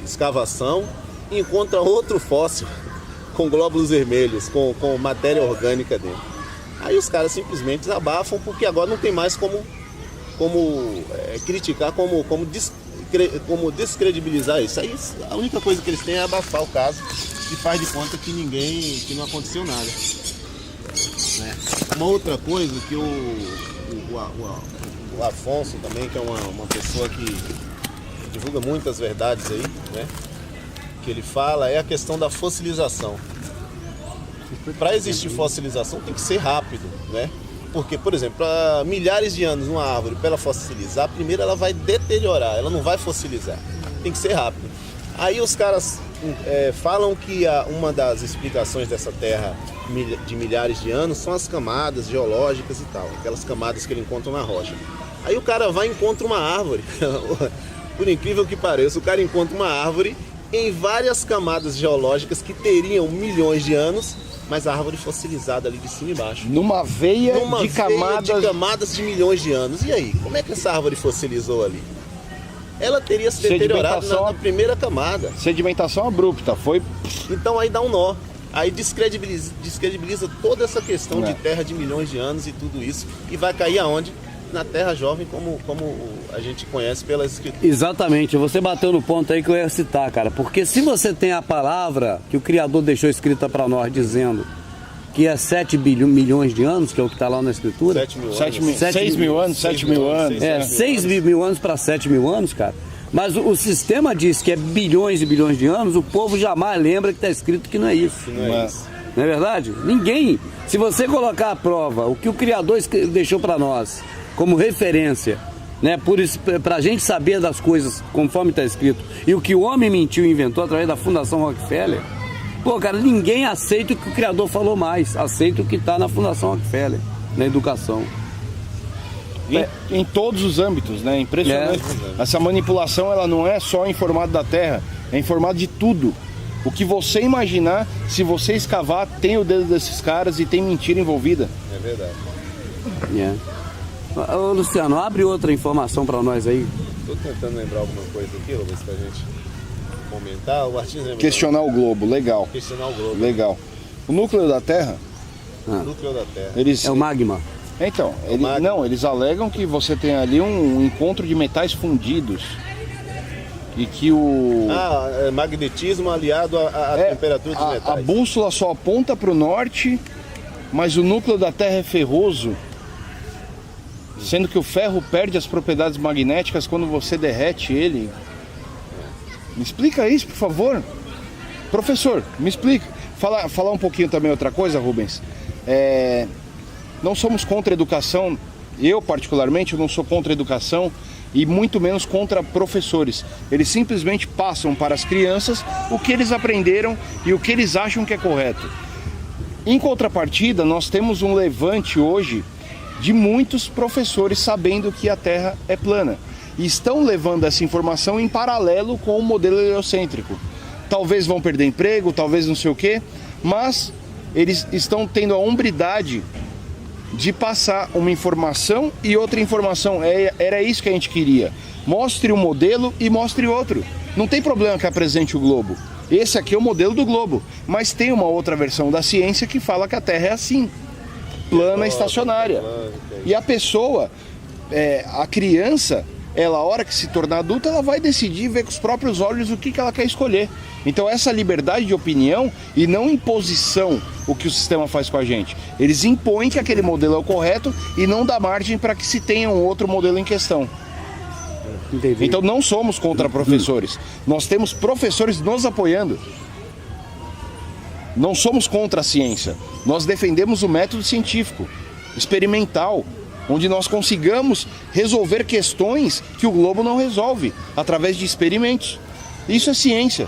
escavação, e encontra outro fóssil com glóbulos vermelhos, com matéria orgânica dentro. Aí os caras simplesmente abafam, porque agora não tem mais como criticar, como descredibilizar isso. Aí a única coisa que eles têm é abafar o caso e faz de conta que não aconteceu nada. Uma outra coisa que o Afonso também, que é uma pessoa que divulga muitas verdades aí, né? Que ele fala é a questão da fossilização. Para existir fossilização tem que ser rápido, né? Porque, por exemplo, para milhares de anos uma árvore, para ela fossilizar, primeiro ela vai deteriorar, ela não vai fossilizar. Tem que ser rápido. Aí os caras falam que uma das explicações dessa terra de milhares de anos são as camadas geológicas e tal, aquelas camadas que ele encontra na rocha. Aí o cara vai e encontra uma árvore, por incrível que pareça, o cara encontra uma árvore em várias camadas geológicas que teriam milhões de anos, mas a árvore fossilizada ali de cima e embaixo. Numa veia de camadas de milhões de anos. E aí, como é que essa árvore fossilizou ali? Ela teria se deteriorado na primeira camada. Sedimentação abrupta, foi... Então aí dá um nó. Aí descredibiliza toda essa questão de terra de milhões de anos e tudo isso. E vai cair aonde? Na terra jovem, como a gente conhece pelas escrituras. Exatamente, você bateu no ponto aí que eu ia citar, cara. Porque se você tem a palavra que o Criador deixou escrita para nós, dizendo que é 7 milhões de anos, que é o que está lá na escritura. 7 mil anos. 6 mil anos, 7 mil anos. 6 mil anos para 7 mil anos, cara. Mas o sistema diz que é bilhões e bilhões de anos, o povo jamais lembra que está escrito que não é isso. Não é isso. Não é verdade? Ninguém. Se você colocar à prova o que o Criador deixou para nós como referência, né, para a gente saber das coisas conforme está escrito, e o que o homem mentiu e inventou através da Fundação Rockefeller, pô, cara, ninguém aceita o que o Criador falou mais, aceita o que está na Fundação Rockefeller, na educação. Em todos os âmbitos, né? Impressionante. Essa manipulação, ela não é só em formato da Terra, é em formato de tudo. O que você imaginar, se você escavar, tem o dedo desses caras e tem mentira envolvida. É verdade. Ô, Luciano, abre outra informação para nós aí. Estou tentando lembrar alguma coisa aqui, Lucas, pra gente comentar. O Martins lembra? Questionar o globo, legal. Questionar o globo. Legal. O núcleo da Terra... O núcleo da Terra. É o magma. Então, eles alegam que você tem ali um encontro de metais fundidos. e que o... magnetismo aliado à temperatura dos metais. A bússola só aponta para o norte, mas o núcleo da Terra é ferroso, sendo que o ferro perde as propriedades magnéticas quando você derrete ele. Me explica isso, por favor. Professor, me explica. Falar um pouquinho também outra coisa, Rubens. Não somos contra a educação. Eu, particularmente, não sou contra a educação e muito menos contra professores. Eles simplesmente passam para as crianças o que eles aprenderam e o que eles acham que é correto. Em contrapartida, nós temos um levante hoje de muitos professores sabendo que a Terra é plana e estão levando essa informação em paralelo com o modelo heliocêntrico. Talvez vão perder emprego, talvez não sei o quê, mas eles estão tendo a hombridade de passar uma informação e outra informação. Era isso que a gente queria. Mostre um modelo e mostre outro. Não tem problema que apresente o globo. Esse aqui é o modelo do globo. Mas tem uma outra versão da ciência que fala que a Terra é assim. Plana, estacionária. E a pessoa, a criança, ela, a hora que se tornar adulta, ela vai decidir, ver com os próprios olhos o que ela quer escolher. Então essa liberdade de opinião e não imposição, o que o sistema faz com a gente. Eles impõem que aquele modelo é o correto e não dá margem para que se tenha um outro modelo em questão. Entendi. Então não somos contra professores. Nós temos professores nos apoiando. Não somos contra a ciência. Nós defendemos o método científico, experimental, onde nós consigamos resolver questões que o globo não resolve, através de experimentos. Isso é ciência.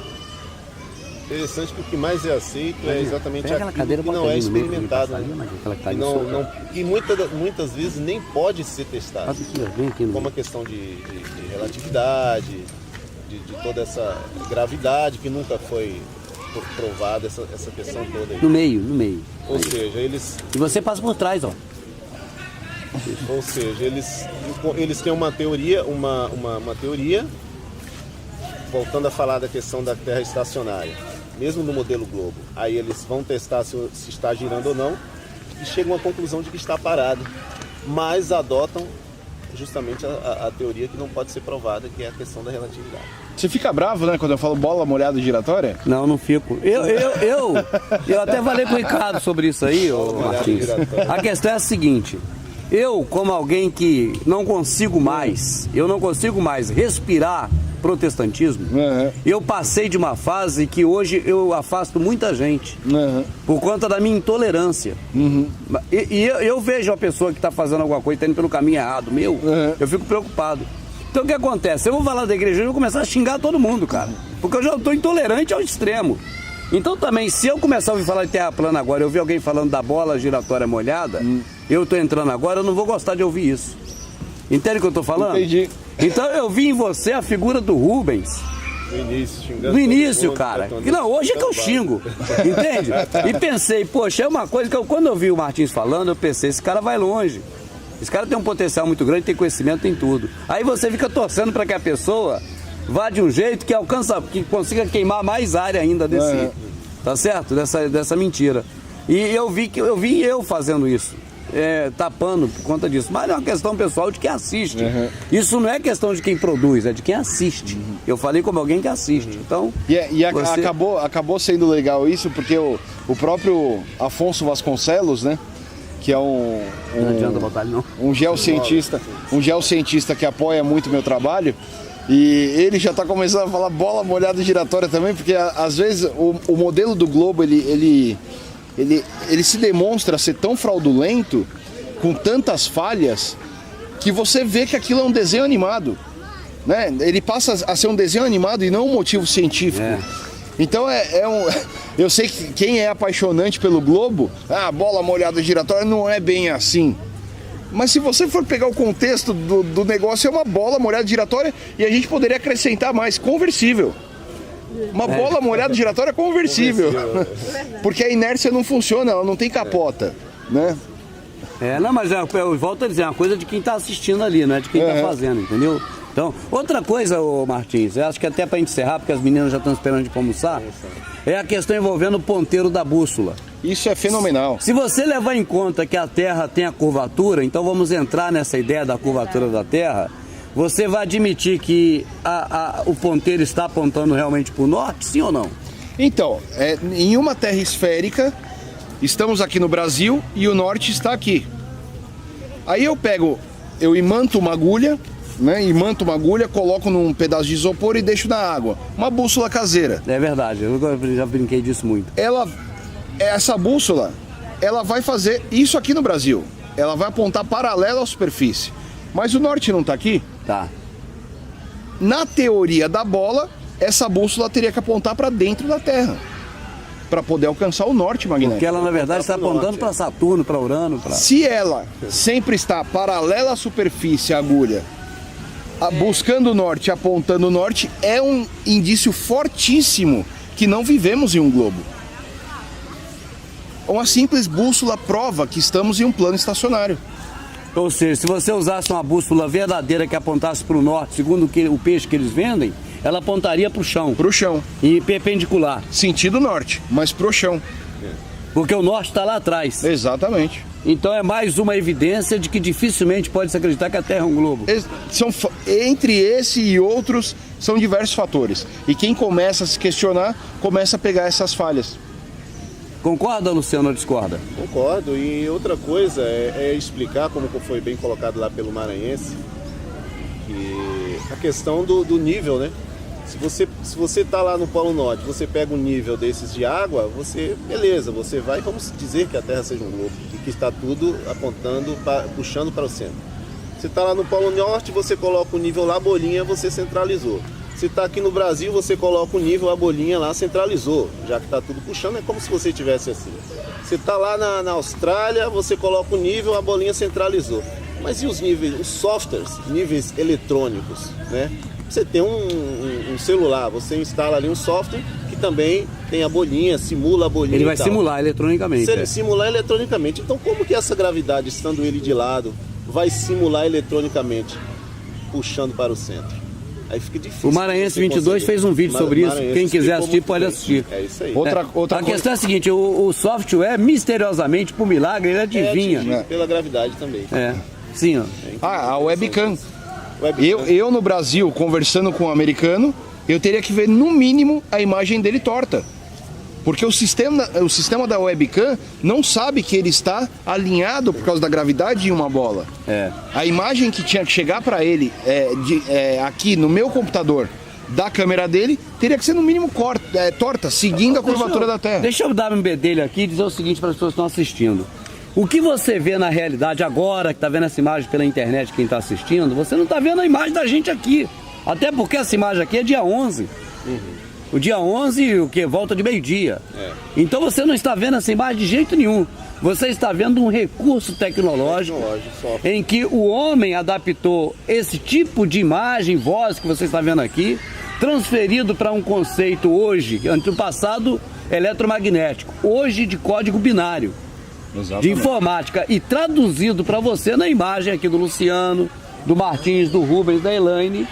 Interessante que o que mais é aceito é exatamente aquilo que não é experimentado, né? E muitas vezes nem pode ser testado, como a questão de relatividade, de toda essa gravidade que nunca foi provada, essa questão toda aí. No meio. Ou seja, eles... E você passa por trás, ó. Ou seja, eles têm uma teoria, uma teoria, voltando a falar da questão da Terra estacionária, mesmo no modelo globo. Aí eles vão testar se está girando ou não e chegam à conclusão de que está parado, mas adotam justamente a teoria que não pode ser provada, que é a questão da relatividade. Você fica bravo, né, quando eu falo bola molhada giratória? Não fico. Eu até falei com o Ricardo sobre isso aí, Martins. A questão é a seguinte: eu, como alguém que não consigo mais respirar protestantismo, eu passei de uma fase que hoje eu afasto muita gente, por conta da minha intolerância. E eu vejo a pessoa que está fazendo alguma coisa, está indo pelo caminho errado, eu fico preocupado. Então o que acontece? Eu vou falar da igreja e vou começar a xingar todo mundo, cara, porque eu já estou intolerante ao extremo. Então também, se eu começar a ouvir falar de terra plana agora, eu ouvir alguém falando da bola giratória molhada, eu estou entrando agora, eu não vou gostar de ouvir isso. Entende o que eu estou falando? Entendi. Então eu vi em você a figura do Rubens. No início, cara. Não, hoje é que eu xingo. Entende? E pensei, poxa, é uma coisa que quando eu vi o Martins falando, eu pensei, esse cara vai longe. Esse cara tem um potencial muito grande, tem conhecimento, tem tudo. Aí você fica torcendo para que a pessoa vá de um jeito que consiga queimar mais área ainda desse, tá certo? Dessa mentira. E eu vi eu fazendo isso, tapando por conta disso. Mas é uma questão pessoal de quem assiste. Isso não é questão de quem produz, é de quem assiste. Eu falei como alguém que assiste. Então, você... acabou sendo legal isso, porque o próprio Afonso Vasconcelos, né? Que é um geocientista que apoia muito o meu trabalho. E ele já está começando a falar bola molhada giratória também, porque às vezes o modelo do globo ele se demonstra ser tão fraudulento, com tantas falhas, que você vê que aquilo é um desenho animado, né? Ele passa a ser um desenho animado e não um motivo científico. Então eu sei que quem é apaixonante pelo globo, bola molhada giratória não é bem assim. Mas se você for pegar o contexto do negócio, é uma bola molhada giratória e a gente poderia acrescentar mais, conversível. Uma bola molhada giratória conversível. Porque a inércia não funciona, ela não tem capota, né? Não, mas eu volto a dizer, é uma coisa de quem está assistindo ali, não é de quem está fazendo, entendeu? Então, outra coisa, Martins, eu acho que até para encerrar, porque as meninas já estão esperando de almoçar, é a questão envolvendo o ponteiro da bússola. Isso é fenomenal. Se você levar em conta que a Terra tem a curvatura, então vamos entrar nessa ideia da curvatura da Terra, você vai admitir que o ponteiro está apontando realmente para o norte, sim ou não? Então, em uma terra esférica, estamos aqui no Brasil e o norte está aqui. Aí eu imanto uma agulha, né? Imanto uma agulha, coloco num pedaço de isopor e deixo na água. Uma bússola caseira. É verdade, eu já brinquei disso muito. Essa bússola, ela vai fazer isso aqui no Brasil. Ela vai apontar paralelo à superfície. Mas o norte não está aqui? Tá. Na teoria da bola, essa bússola teria que apontar para dentro da Terra, para poder alcançar o norte magnético. Porque ela, na verdade, está apontando para Saturno, para Urano. Se ela sempre está paralela à superfície, a agulha, buscando o norte, apontando o norte, é um indício fortíssimo que não vivemos em um globo. Uma simples bússola prova que estamos em um plano estacionário. Ou seja, se você usasse uma bússola verdadeira que apontasse para o norte, segundo o peixe que eles vendem, ela apontaria para o chão. Para o chão. E perpendicular. Sentido norte, mas para o chão. Porque o norte está lá atrás. Exatamente. Então é mais uma evidência de que dificilmente pode se acreditar que a Terra é um globo. Entre esse e outros, são diversos fatores. E quem começa a se questionar, começa a pegar essas falhas. Concorda, Luciano, ou discorda? Concordo. E outra coisa é explicar, como foi bem colocado lá pelo maranhense, que a questão do nível, né? Se você está lá no Polo Norte, você pega um nível desses de água, beleza, você vai, vamos dizer que a Terra seja um globo, e que está tudo apontando, puxando para o centro. Você está lá no Polo Norte, você coloca o nível lá, a bolinha, você centralizou. Se está aqui no Brasil, você coloca o nível, a bolinha lá, centralizou. Já que está tudo puxando, é como se você tivesse assim. Você está lá na Austrália, você coloca o nível, a bolinha centralizou. Mas e os níveis, os softwares, níveis eletrônicos, né? Você tem um celular, você instala ali um software que também tem a bolinha, simula a bolinha. Ele vai simular eletronicamente. Simular eletronicamente. Então como que essa gravidade, estando ele de lado, vai simular eletronicamente, puxando para o centro? Aí fica difícil. O Maranhense 22 fez um vídeo sobre isso. Quem quiser assistir, pode assistir. É isso aí. Outra questão é a seguinte, o software, misteriosamente, por milagre, ele adivinha. Pela gravidade também. Sim, ó. A webcam. Eu no Brasil, conversando com um americano, eu teria que ver no mínimo a imagem dele torta. Porque o sistema da webcam não sabe que ele está alinhado por causa da gravidade em uma bola. A imagem que tinha que chegar para ele aqui no meu computador da câmera dele teria que ser no mínimo torta, seguindo a curvatura da Terra. Deixa eu dar um bedelho aqui e dizer o seguinte para as pessoas que estão assistindo. O que você vê na realidade agora, que está vendo essa imagem pela internet, quem está assistindo, você não está vendo a imagem da gente aqui. Até porque essa imagem aqui é dia 11. O dia 11, o que? Volta de meio-dia. Então você não está vendo essa imagem de jeito nenhum. Você está vendo um recurso tecnológico em que o homem adaptou esse tipo de imagem, voz que você está vendo aqui, transferido para um conceito hoje, no passado eletromagnético, hoje de código binário. Exatamente. De informática, e traduzido para você na imagem aqui do Luciano, do Martins, do Rubens, da Elaine,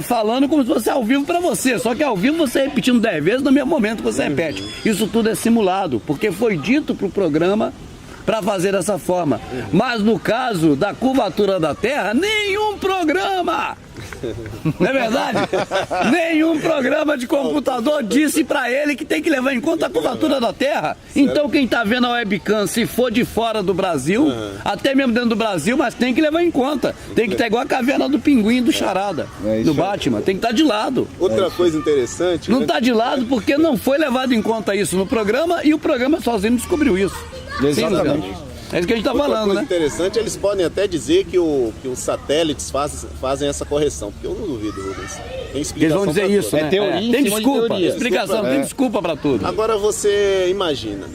falando como se fosse ao vivo para você, só que ao vivo você repetindo 10 vezes no mesmo momento que você repete. Isso tudo é simulado, porque foi dito para o programa para fazer dessa forma. Mas no caso da curvatura da Terra, nenhum programa, não é verdade? Nenhum programa de computador disse para ele que tem que levar em conta a curvatura da Terra. Então quem está vendo a webcam, se for de fora do Brasil, até mesmo dentro do Brasil, mas tem que levar em conta. Tem que estar igual a caverna do Pinguim do Charada, do Batman. Tem que estar de lado. Outra coisa interessante... Não está de lado porque não foi levado em conta isso no programa e o programa sozinho descobriu isso. Exatamente. É isso que a gente está falando, né? Interessante, eles podem até dizer que os satélites fazem essa correção, porque eu não duvido, Rubens. Tem explicação. Eles vão dizer isso, né? Teoria tem desculpa, teoria. Explicação, tem desculpa para tudo. Agora você imagina,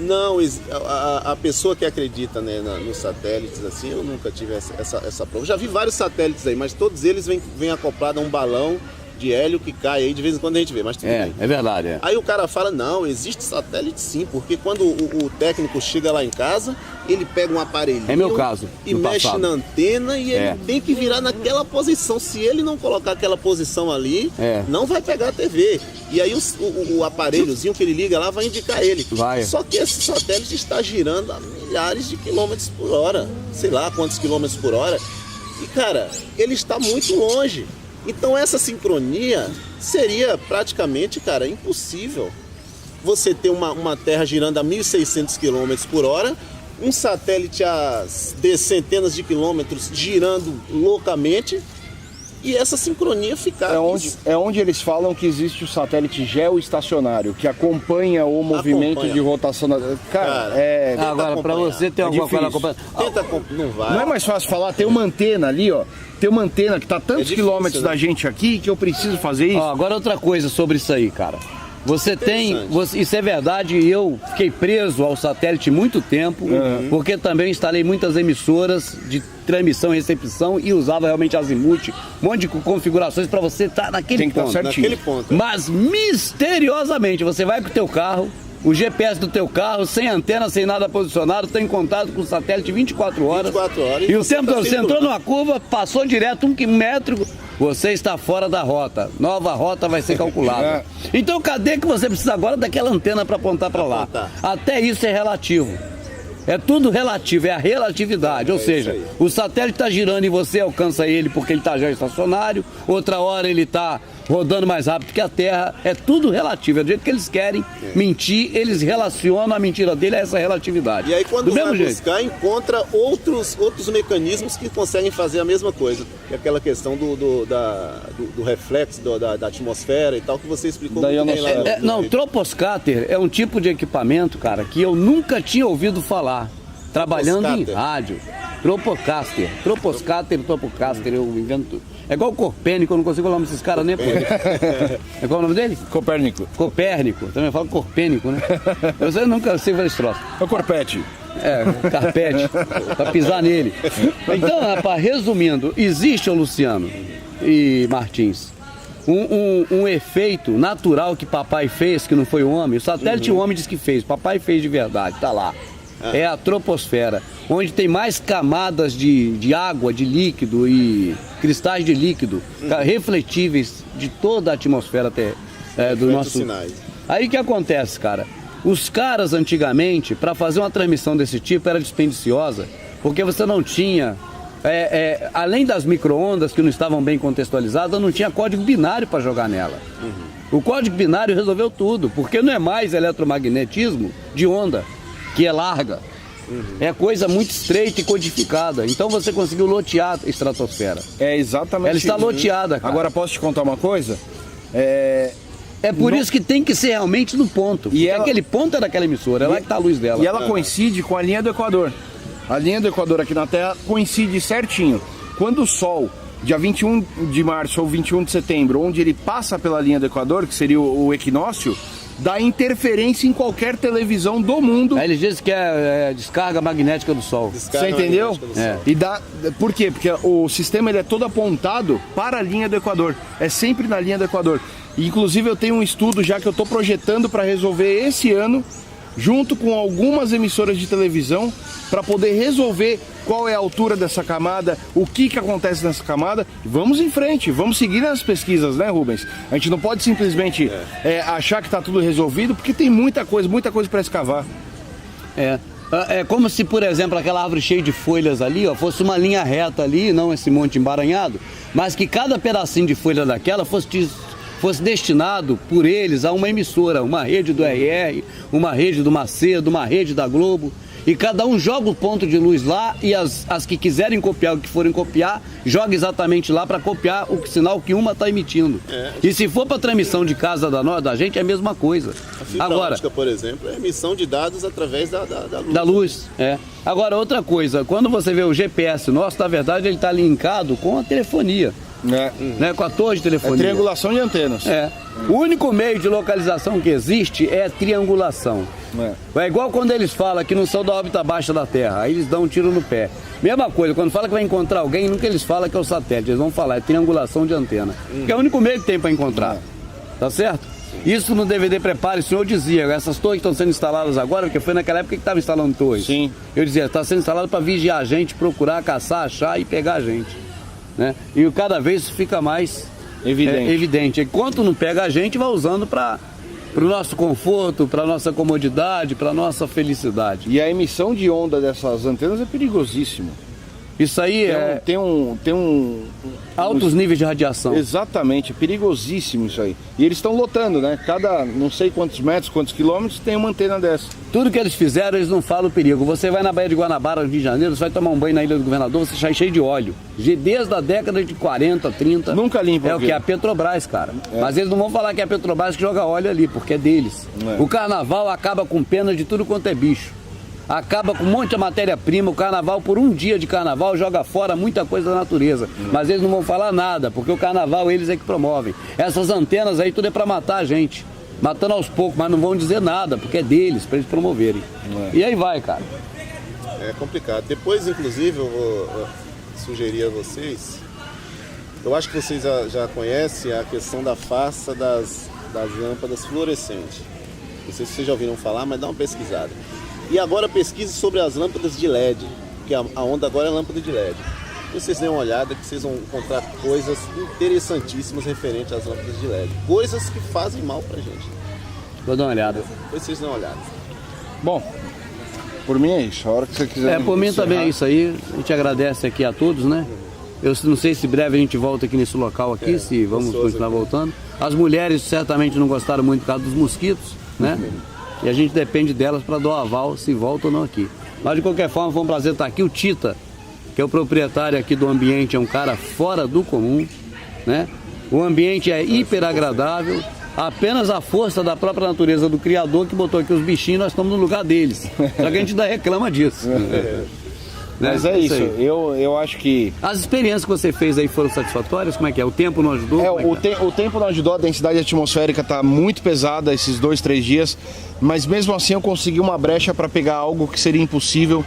a pessoa que acredita, né, nos satélites, assim, eu nunca tive essa prova. Já vi vários satélites aí, mas todos eles vêm acoplados a um balão de hélio que cai aí, de vez em quando a gente vê, mas tudo bem. É verdade. Aí o cara fala, não, existe satélite sim, porque quando o técnico chega lá em casa, ele pega um aparelhinho meu caso, e mexe na antena e ele tem que virar naquela posição. Se ele não colocar aquela posição ali, não vai pegar a TV. E aí o aparelhozinho que ele liga lá vai indicar ele. Só que esse satélite está girando a milhares de quilômetros por hora, sei lá quantos quilômetros por hora. E, cara, ele está muito longe. Então essa sincronia seria praticamente, cara, impossível. Você ter uma Terra girando a 1.600 km por hora, um satélite a centenas de quilômetros girando loucamente, e essa sincronia ficar... É onde eles falam que existe o satélite geoestacionário, que acompanha o movimento de rotação da... Cara, agora, para você ter alguma coisa acompanhando... Não vai. Não é mais fácil falar, tem uma antena ali, ó. Tem uma antena que tá a tantos quilômetros da gente aqui que eu preciso fazer isso. Agora outra coisa sobre isso aí, cara. Você tem, isso é verdade, eu fiquei preso ao satélite muito tempo, porque também instalei muitas emissoras de transmissão e recepção e usava realmente azimuth, um monte de configurações para você estar naquele ponto. Naquele ponto. Mas misteriosamente, você vai com o teu carro, o GPS do teu carro, sem antena, sem nada posicionado, tem contato com o satélite 24 horas. 24 horas. E o tempo que você entrou numa curva, passou direto 1 metro, você está fora da rota. Nova rota vai ser calculada. Então cadê que você precisa agora daquela antena para apontar para lá? Até isso é relativo. É tudo relativo, é a relatividade. Ou seja, o satélite está girando e você alcança ele porque ele está já estacionário, outra hora ele está rodando mais rápido que a Terra. É tudo relativo. É do jeito que eles querem mentir, eles relacionam a mentira dele a essa relatividade. E aí quando vai buscar, encontra outros mecanismos que conseguem fazer a mesma coisa. Que é aquela questão do reflexo da atmosfera e tal, que você explicou muito bem lá. Não, troposcatter é um tipo de equipamento, cara, que eu nunca tinha ouvido falar. Trabalhando em rádio. Tropocaster, eu invento. É igual o Copérnico, eu não consigo falar o nome desses caras, né? É qual o nome dele? Copérnico. Também falo Copérnico, né? Eu nunca sei fazer esse troço. É o Corpete. Carpete, pra pisar nele. Então, rapaz, resumindo, existe, Luciano e Martins, um efeito natural que papai fez, que não foi o homem. O satélite o homem diz que fez, papai fez de verdade, tá lá. É a troposfera, onde tem mais camadas de água, de líquido e cristais de líquido refletíveis de toda a atmosfera do nosso... Sinais. Aí o que acontece, cara? Os caras antigamente, para fazer uma transmissão desse tipo, era dispendiciosa, porque você não tinha, além das micro-ondas que não estavam bem contextualizadas, não tinha código binário para jogar nela. O código binário resolveu tudo, porque não é mais eletromagnetismo de onda, que é larga. É coisa muito estreita e codificada. Então você conseguiu lotear a estratosfera. É exatamente. Ela está loteada, cara. Agora posso te contar uma coisa? É por isso que tem que ser realmente no ponto. E aquele ponto é daquela emissora, é lá que está a luz dela. E ela coincide com a linha do Equador. A linha do Equador aqui na Terra coincide certinho. Quando o Sol, dia 21 de março ou 21 de setembro, onde ele passa pela linha do Equador, que seria o equinócio, dá interferência em qualquer televisão do mundo. Aí eles dizem que é descarga magnética do Sol. Você entendeu? E dá. Por quê? Porque o sistema ele é todo apontado para a linha do Equador. É sempre na linha do Equador. E, inclusive eu tenho um estudo já que eu estou projetando para resolver esse ano, junto com algumas emissoras de televisão, para poder resolver qual é a altura dessa camada, o que acontece nessa camada. Vamos em frente, vamos seguir nas pesquisas, né, Rubens? A gente não pode simplesmente achar que está tudo resolvido, porque tem muita coisa para escavar. É como se, por exemplo, aquela árvore cheia de folhas ali, fosse uma linha reta ali, não esse monte embaranhado, mas que cada pedacinho de folha daquela fosse destinado por eles a uma emissora, uma rede do RR, uma rede do Macedo, uma rede da Globo. E cada um joga o ponto de luz lá e as que quiserem copiar o que forem copiar, joga exatamente lá para copiar o sinal que uma está emitindo. E se for para transmissão de casa da gente, é a mesma coisa. A fibra ótica, por exemplo, é emissão de dados através da luz. Da luz, Agora, outra coisa, quando você vê o GPS nosso, na verdade, ele está linkado com a telefonia. Com a torre de telefonia. É triangulação de antenas. O único meio de localização que existe é triangulação. É igual quando eles falam que não são da órbita baixa da Terra, aí eles dão um tiro no pé. Mesma coisa, quando fala que vai encontrar alguém, nunca eles falam que é o satélite, eles vão falar, é triangulação de antena. Que é o único meio que tem para encontrar. Tá certo? Isso no DVD Prepare, o senhor dizia, essas torres estão sendo instaladas agora, porque foi naquela época que estava instalando torres. Sim. Eu dizia, está sendo instalado para vigiar a gente, procurar, caçar, achar e pegar a gente. E cada vez isso fica mais evidente. Enquanto não pega a gente, vai usando para o nosso conforto, para a nossa comodidade, para a nossa felicidade. E a emissão de onda dessas antenas é perigosíssima. Isso aí Tem um altos níveis de radiação. Exatamente, é perigosíssimo isso aí. E eles estão lotando, né? Cada não sei quantos metros, quantos quilômetros tem uma antena dessa. Tudo que eles fizeram, eles não falam o perigo. Você vai na Baía de Guanabara, no Rio de Janeiro, você vai tomar um banho na Ilha do Governador, você sai cheio de óleo. Desde a década de 40, 30. Nunca limpa. É o que? A Petrobras, cara. Mas eles não vão falar que é a Petrobras que joga óleo ali, porque é deles. O carnaval acaba com pena de tudo quanto é bicho. Acaba com um monte de matéria-prima. O carnaval, por um dia de carnaval, joga fora muita coisa da natureza. Mas eles não vão falar nada, porque o carnaval eles é que promovem. Essas antenas aí, tudo é pra matar a gente. Matando aos poucos, mas não vão dizer nada, porque é deles, pra eles promoverem. E aí vai, cara. É complicado. Depois, inclusive, eu vou sugerir a vocês. Eu acho que vocês já conhecem a questão da farsa das lâmpadas fluorescentes. Não sei se vocês já ouviram falar, mas dá uma pesquisada. E agora pesquise sobre as lâmpadas de LED, que a onda agora é lâmpada de LED. Vocês dêem uma olhada que vocês vão encontrar coisas interessantíssimas referentes às lâmpadas de LED. Coisas que fazem mal pra gente. Vou dar uma olhada. Depois vocês dêem uma olhada. Bom, por mim é isso. A hora que você quiser. Por mim também é isso aí. A gente agradece aqui a todos, né? Eu não sei se breve a gente volta aqui nesse local aqui, se vamos continuar voltando. As mulheres certamente não gostaram muito por causa dos mosquitos, né? E a gente depende delas para dar o aval se volta ou não aqui. Mas de qualquer forma, foi um prazer estar aqui. O Tita, que é o proprietário aqui do ambiente, é um cara fora do comum, né? O ambiente é hiper agradável. Apenas a força da própria natureza do Criador que botou aqui os bichinhos, nós estamos no lugar deles. Só que a gente ainda reclama disso. Mas é isso, eu acho que... As experiências que você fez aí foram satisfatórias? Como é que é? O tempo não ajudou? O tempo não ajudou, a densidade atmosférica está muito pesada esses 2, 3 dias, mas mesmo assim eu consegui uma brecha para pegar algo que seria impossível.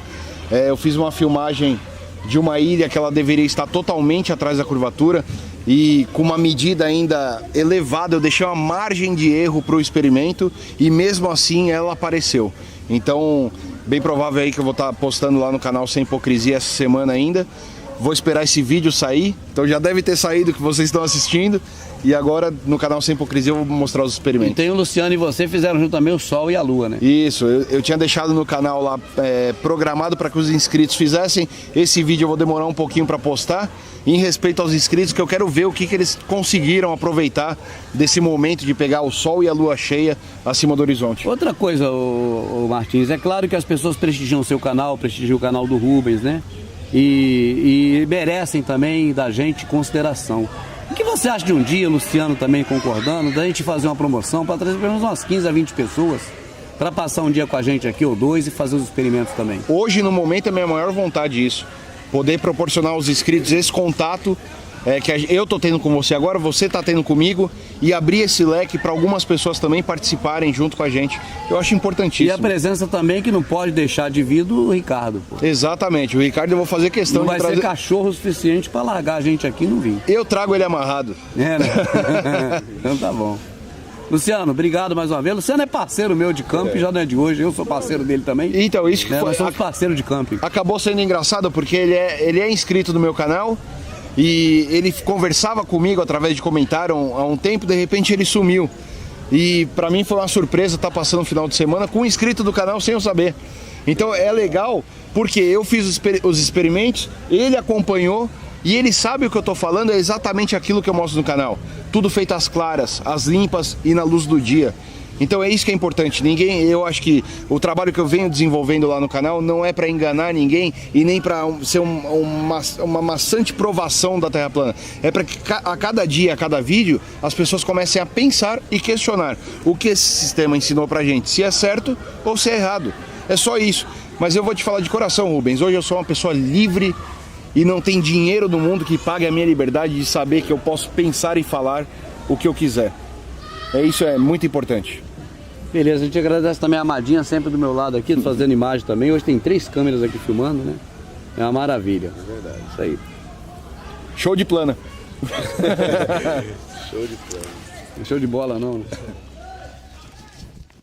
Eu fiz uma filmagem de uma ilha que ela deveria estar totalmente atrás da curvatura e com uma medida ainda elevada, eu deixei uma margem de erro para o experimento e mesmo assim ela apareceu. Então, bem provável aí que eu vou estar postando lá no canal Sem Hipocrisia essa semana ainda. Vou esperar esse vídeo sair, então já deve ter saído que vocês estão assistindo. E agora no canal Sem Hipocrisia eu vou mostrar os experimentos. E tem o Luciano e você fizeram junto também o Sol e a Lua, né? Isso, eu tinha deixado no canal lá programado para que os inscritos fizessem. Esse vídeo eu vou demorar um pouquinho para postar. Em respeito aos inscritos, que eu quero ver o que eles conseguiram aproveitar desse momento de pegar o Sol e a Lua cheia acima do horizonte. Outra coisa, o Martins, é claro que as pessoas prestigiam o seu canal, prestigiam o canal do Rubens, né? E merecem também da gente consideração. O que você acha de um dia, Luciano também concordando, da gente fazer uma promoção para trazer pelo menos umas 15 a 20 pessoas para passar um dia com a gente aqui ou 2 e fazer os experimentos também? Hoje, no momento, é a minha maior vontade isso. Poder proporcionar aos inscritos esse contato que eu tô tendo com você agora, você tá tendo comigo, e abrir esse leque para algumas pessoas também participarem junto com a gente. Eu acho importantíssimo. E a presença também que não pode deixar de vir do Ricardo. Pô. Exatamente, o Ricardo eu vou fazer questão de trazer... Não vai ser cachorro o suficiente para largar a gente aqui e não vir. Eu trago ele amarrado. É, né? Então tá bom. Luciano, obrigado mais uma vez. Luciano é parceiro meu de camping, já não é de hoje, eu sou parceiro dele também. Então, isso que foi... Nós somos parceiros de camping. Acabou sendo engraçado porque ele é inscrito no meu canal e ele conversava comigo através de comentário há um tempo, de repente ele sumiu. E pra mim foi uma surpresa estar passando o final de semana com um inscrito do canal sem eu saber. Então é legal porque eu fiz os experimentos, ele acompanhou. E ele sabe o que eu tô falando, é exatamente aquilo que eu mostro no canal. Tudo feito às claras, às limpas e na luz do dia. Então é isso que é importante. Eu acho que o trabalho que eu venho desenvolvendo lá no canal não é para enganar ninguém e nem para ser uma maçante provação da Terra plana. É para que a cada dia, a cada vídeo, as pessoas comecem a pensar e questionar o que esse sistema ensinou pra gente, se é certo ou se é errado. É só isso. Mas eu vou te falar de coração, Rubens. Hoje eu sou uma pessoa livre e não tem dinheiro no mundo que pague a minha liberdade de saber que eu posso pensar e falar o que eu quiser. Isso é muito importante. Beleza, a gente agradece também a Amadinha sempre do meu lado aqui, fazendo imagem também. Hoje tem 3 câmeras aqui filmando, né? É uma maravilha. É verdade. Isso aí. Show de plana. Show de plana. Show de bola não, né?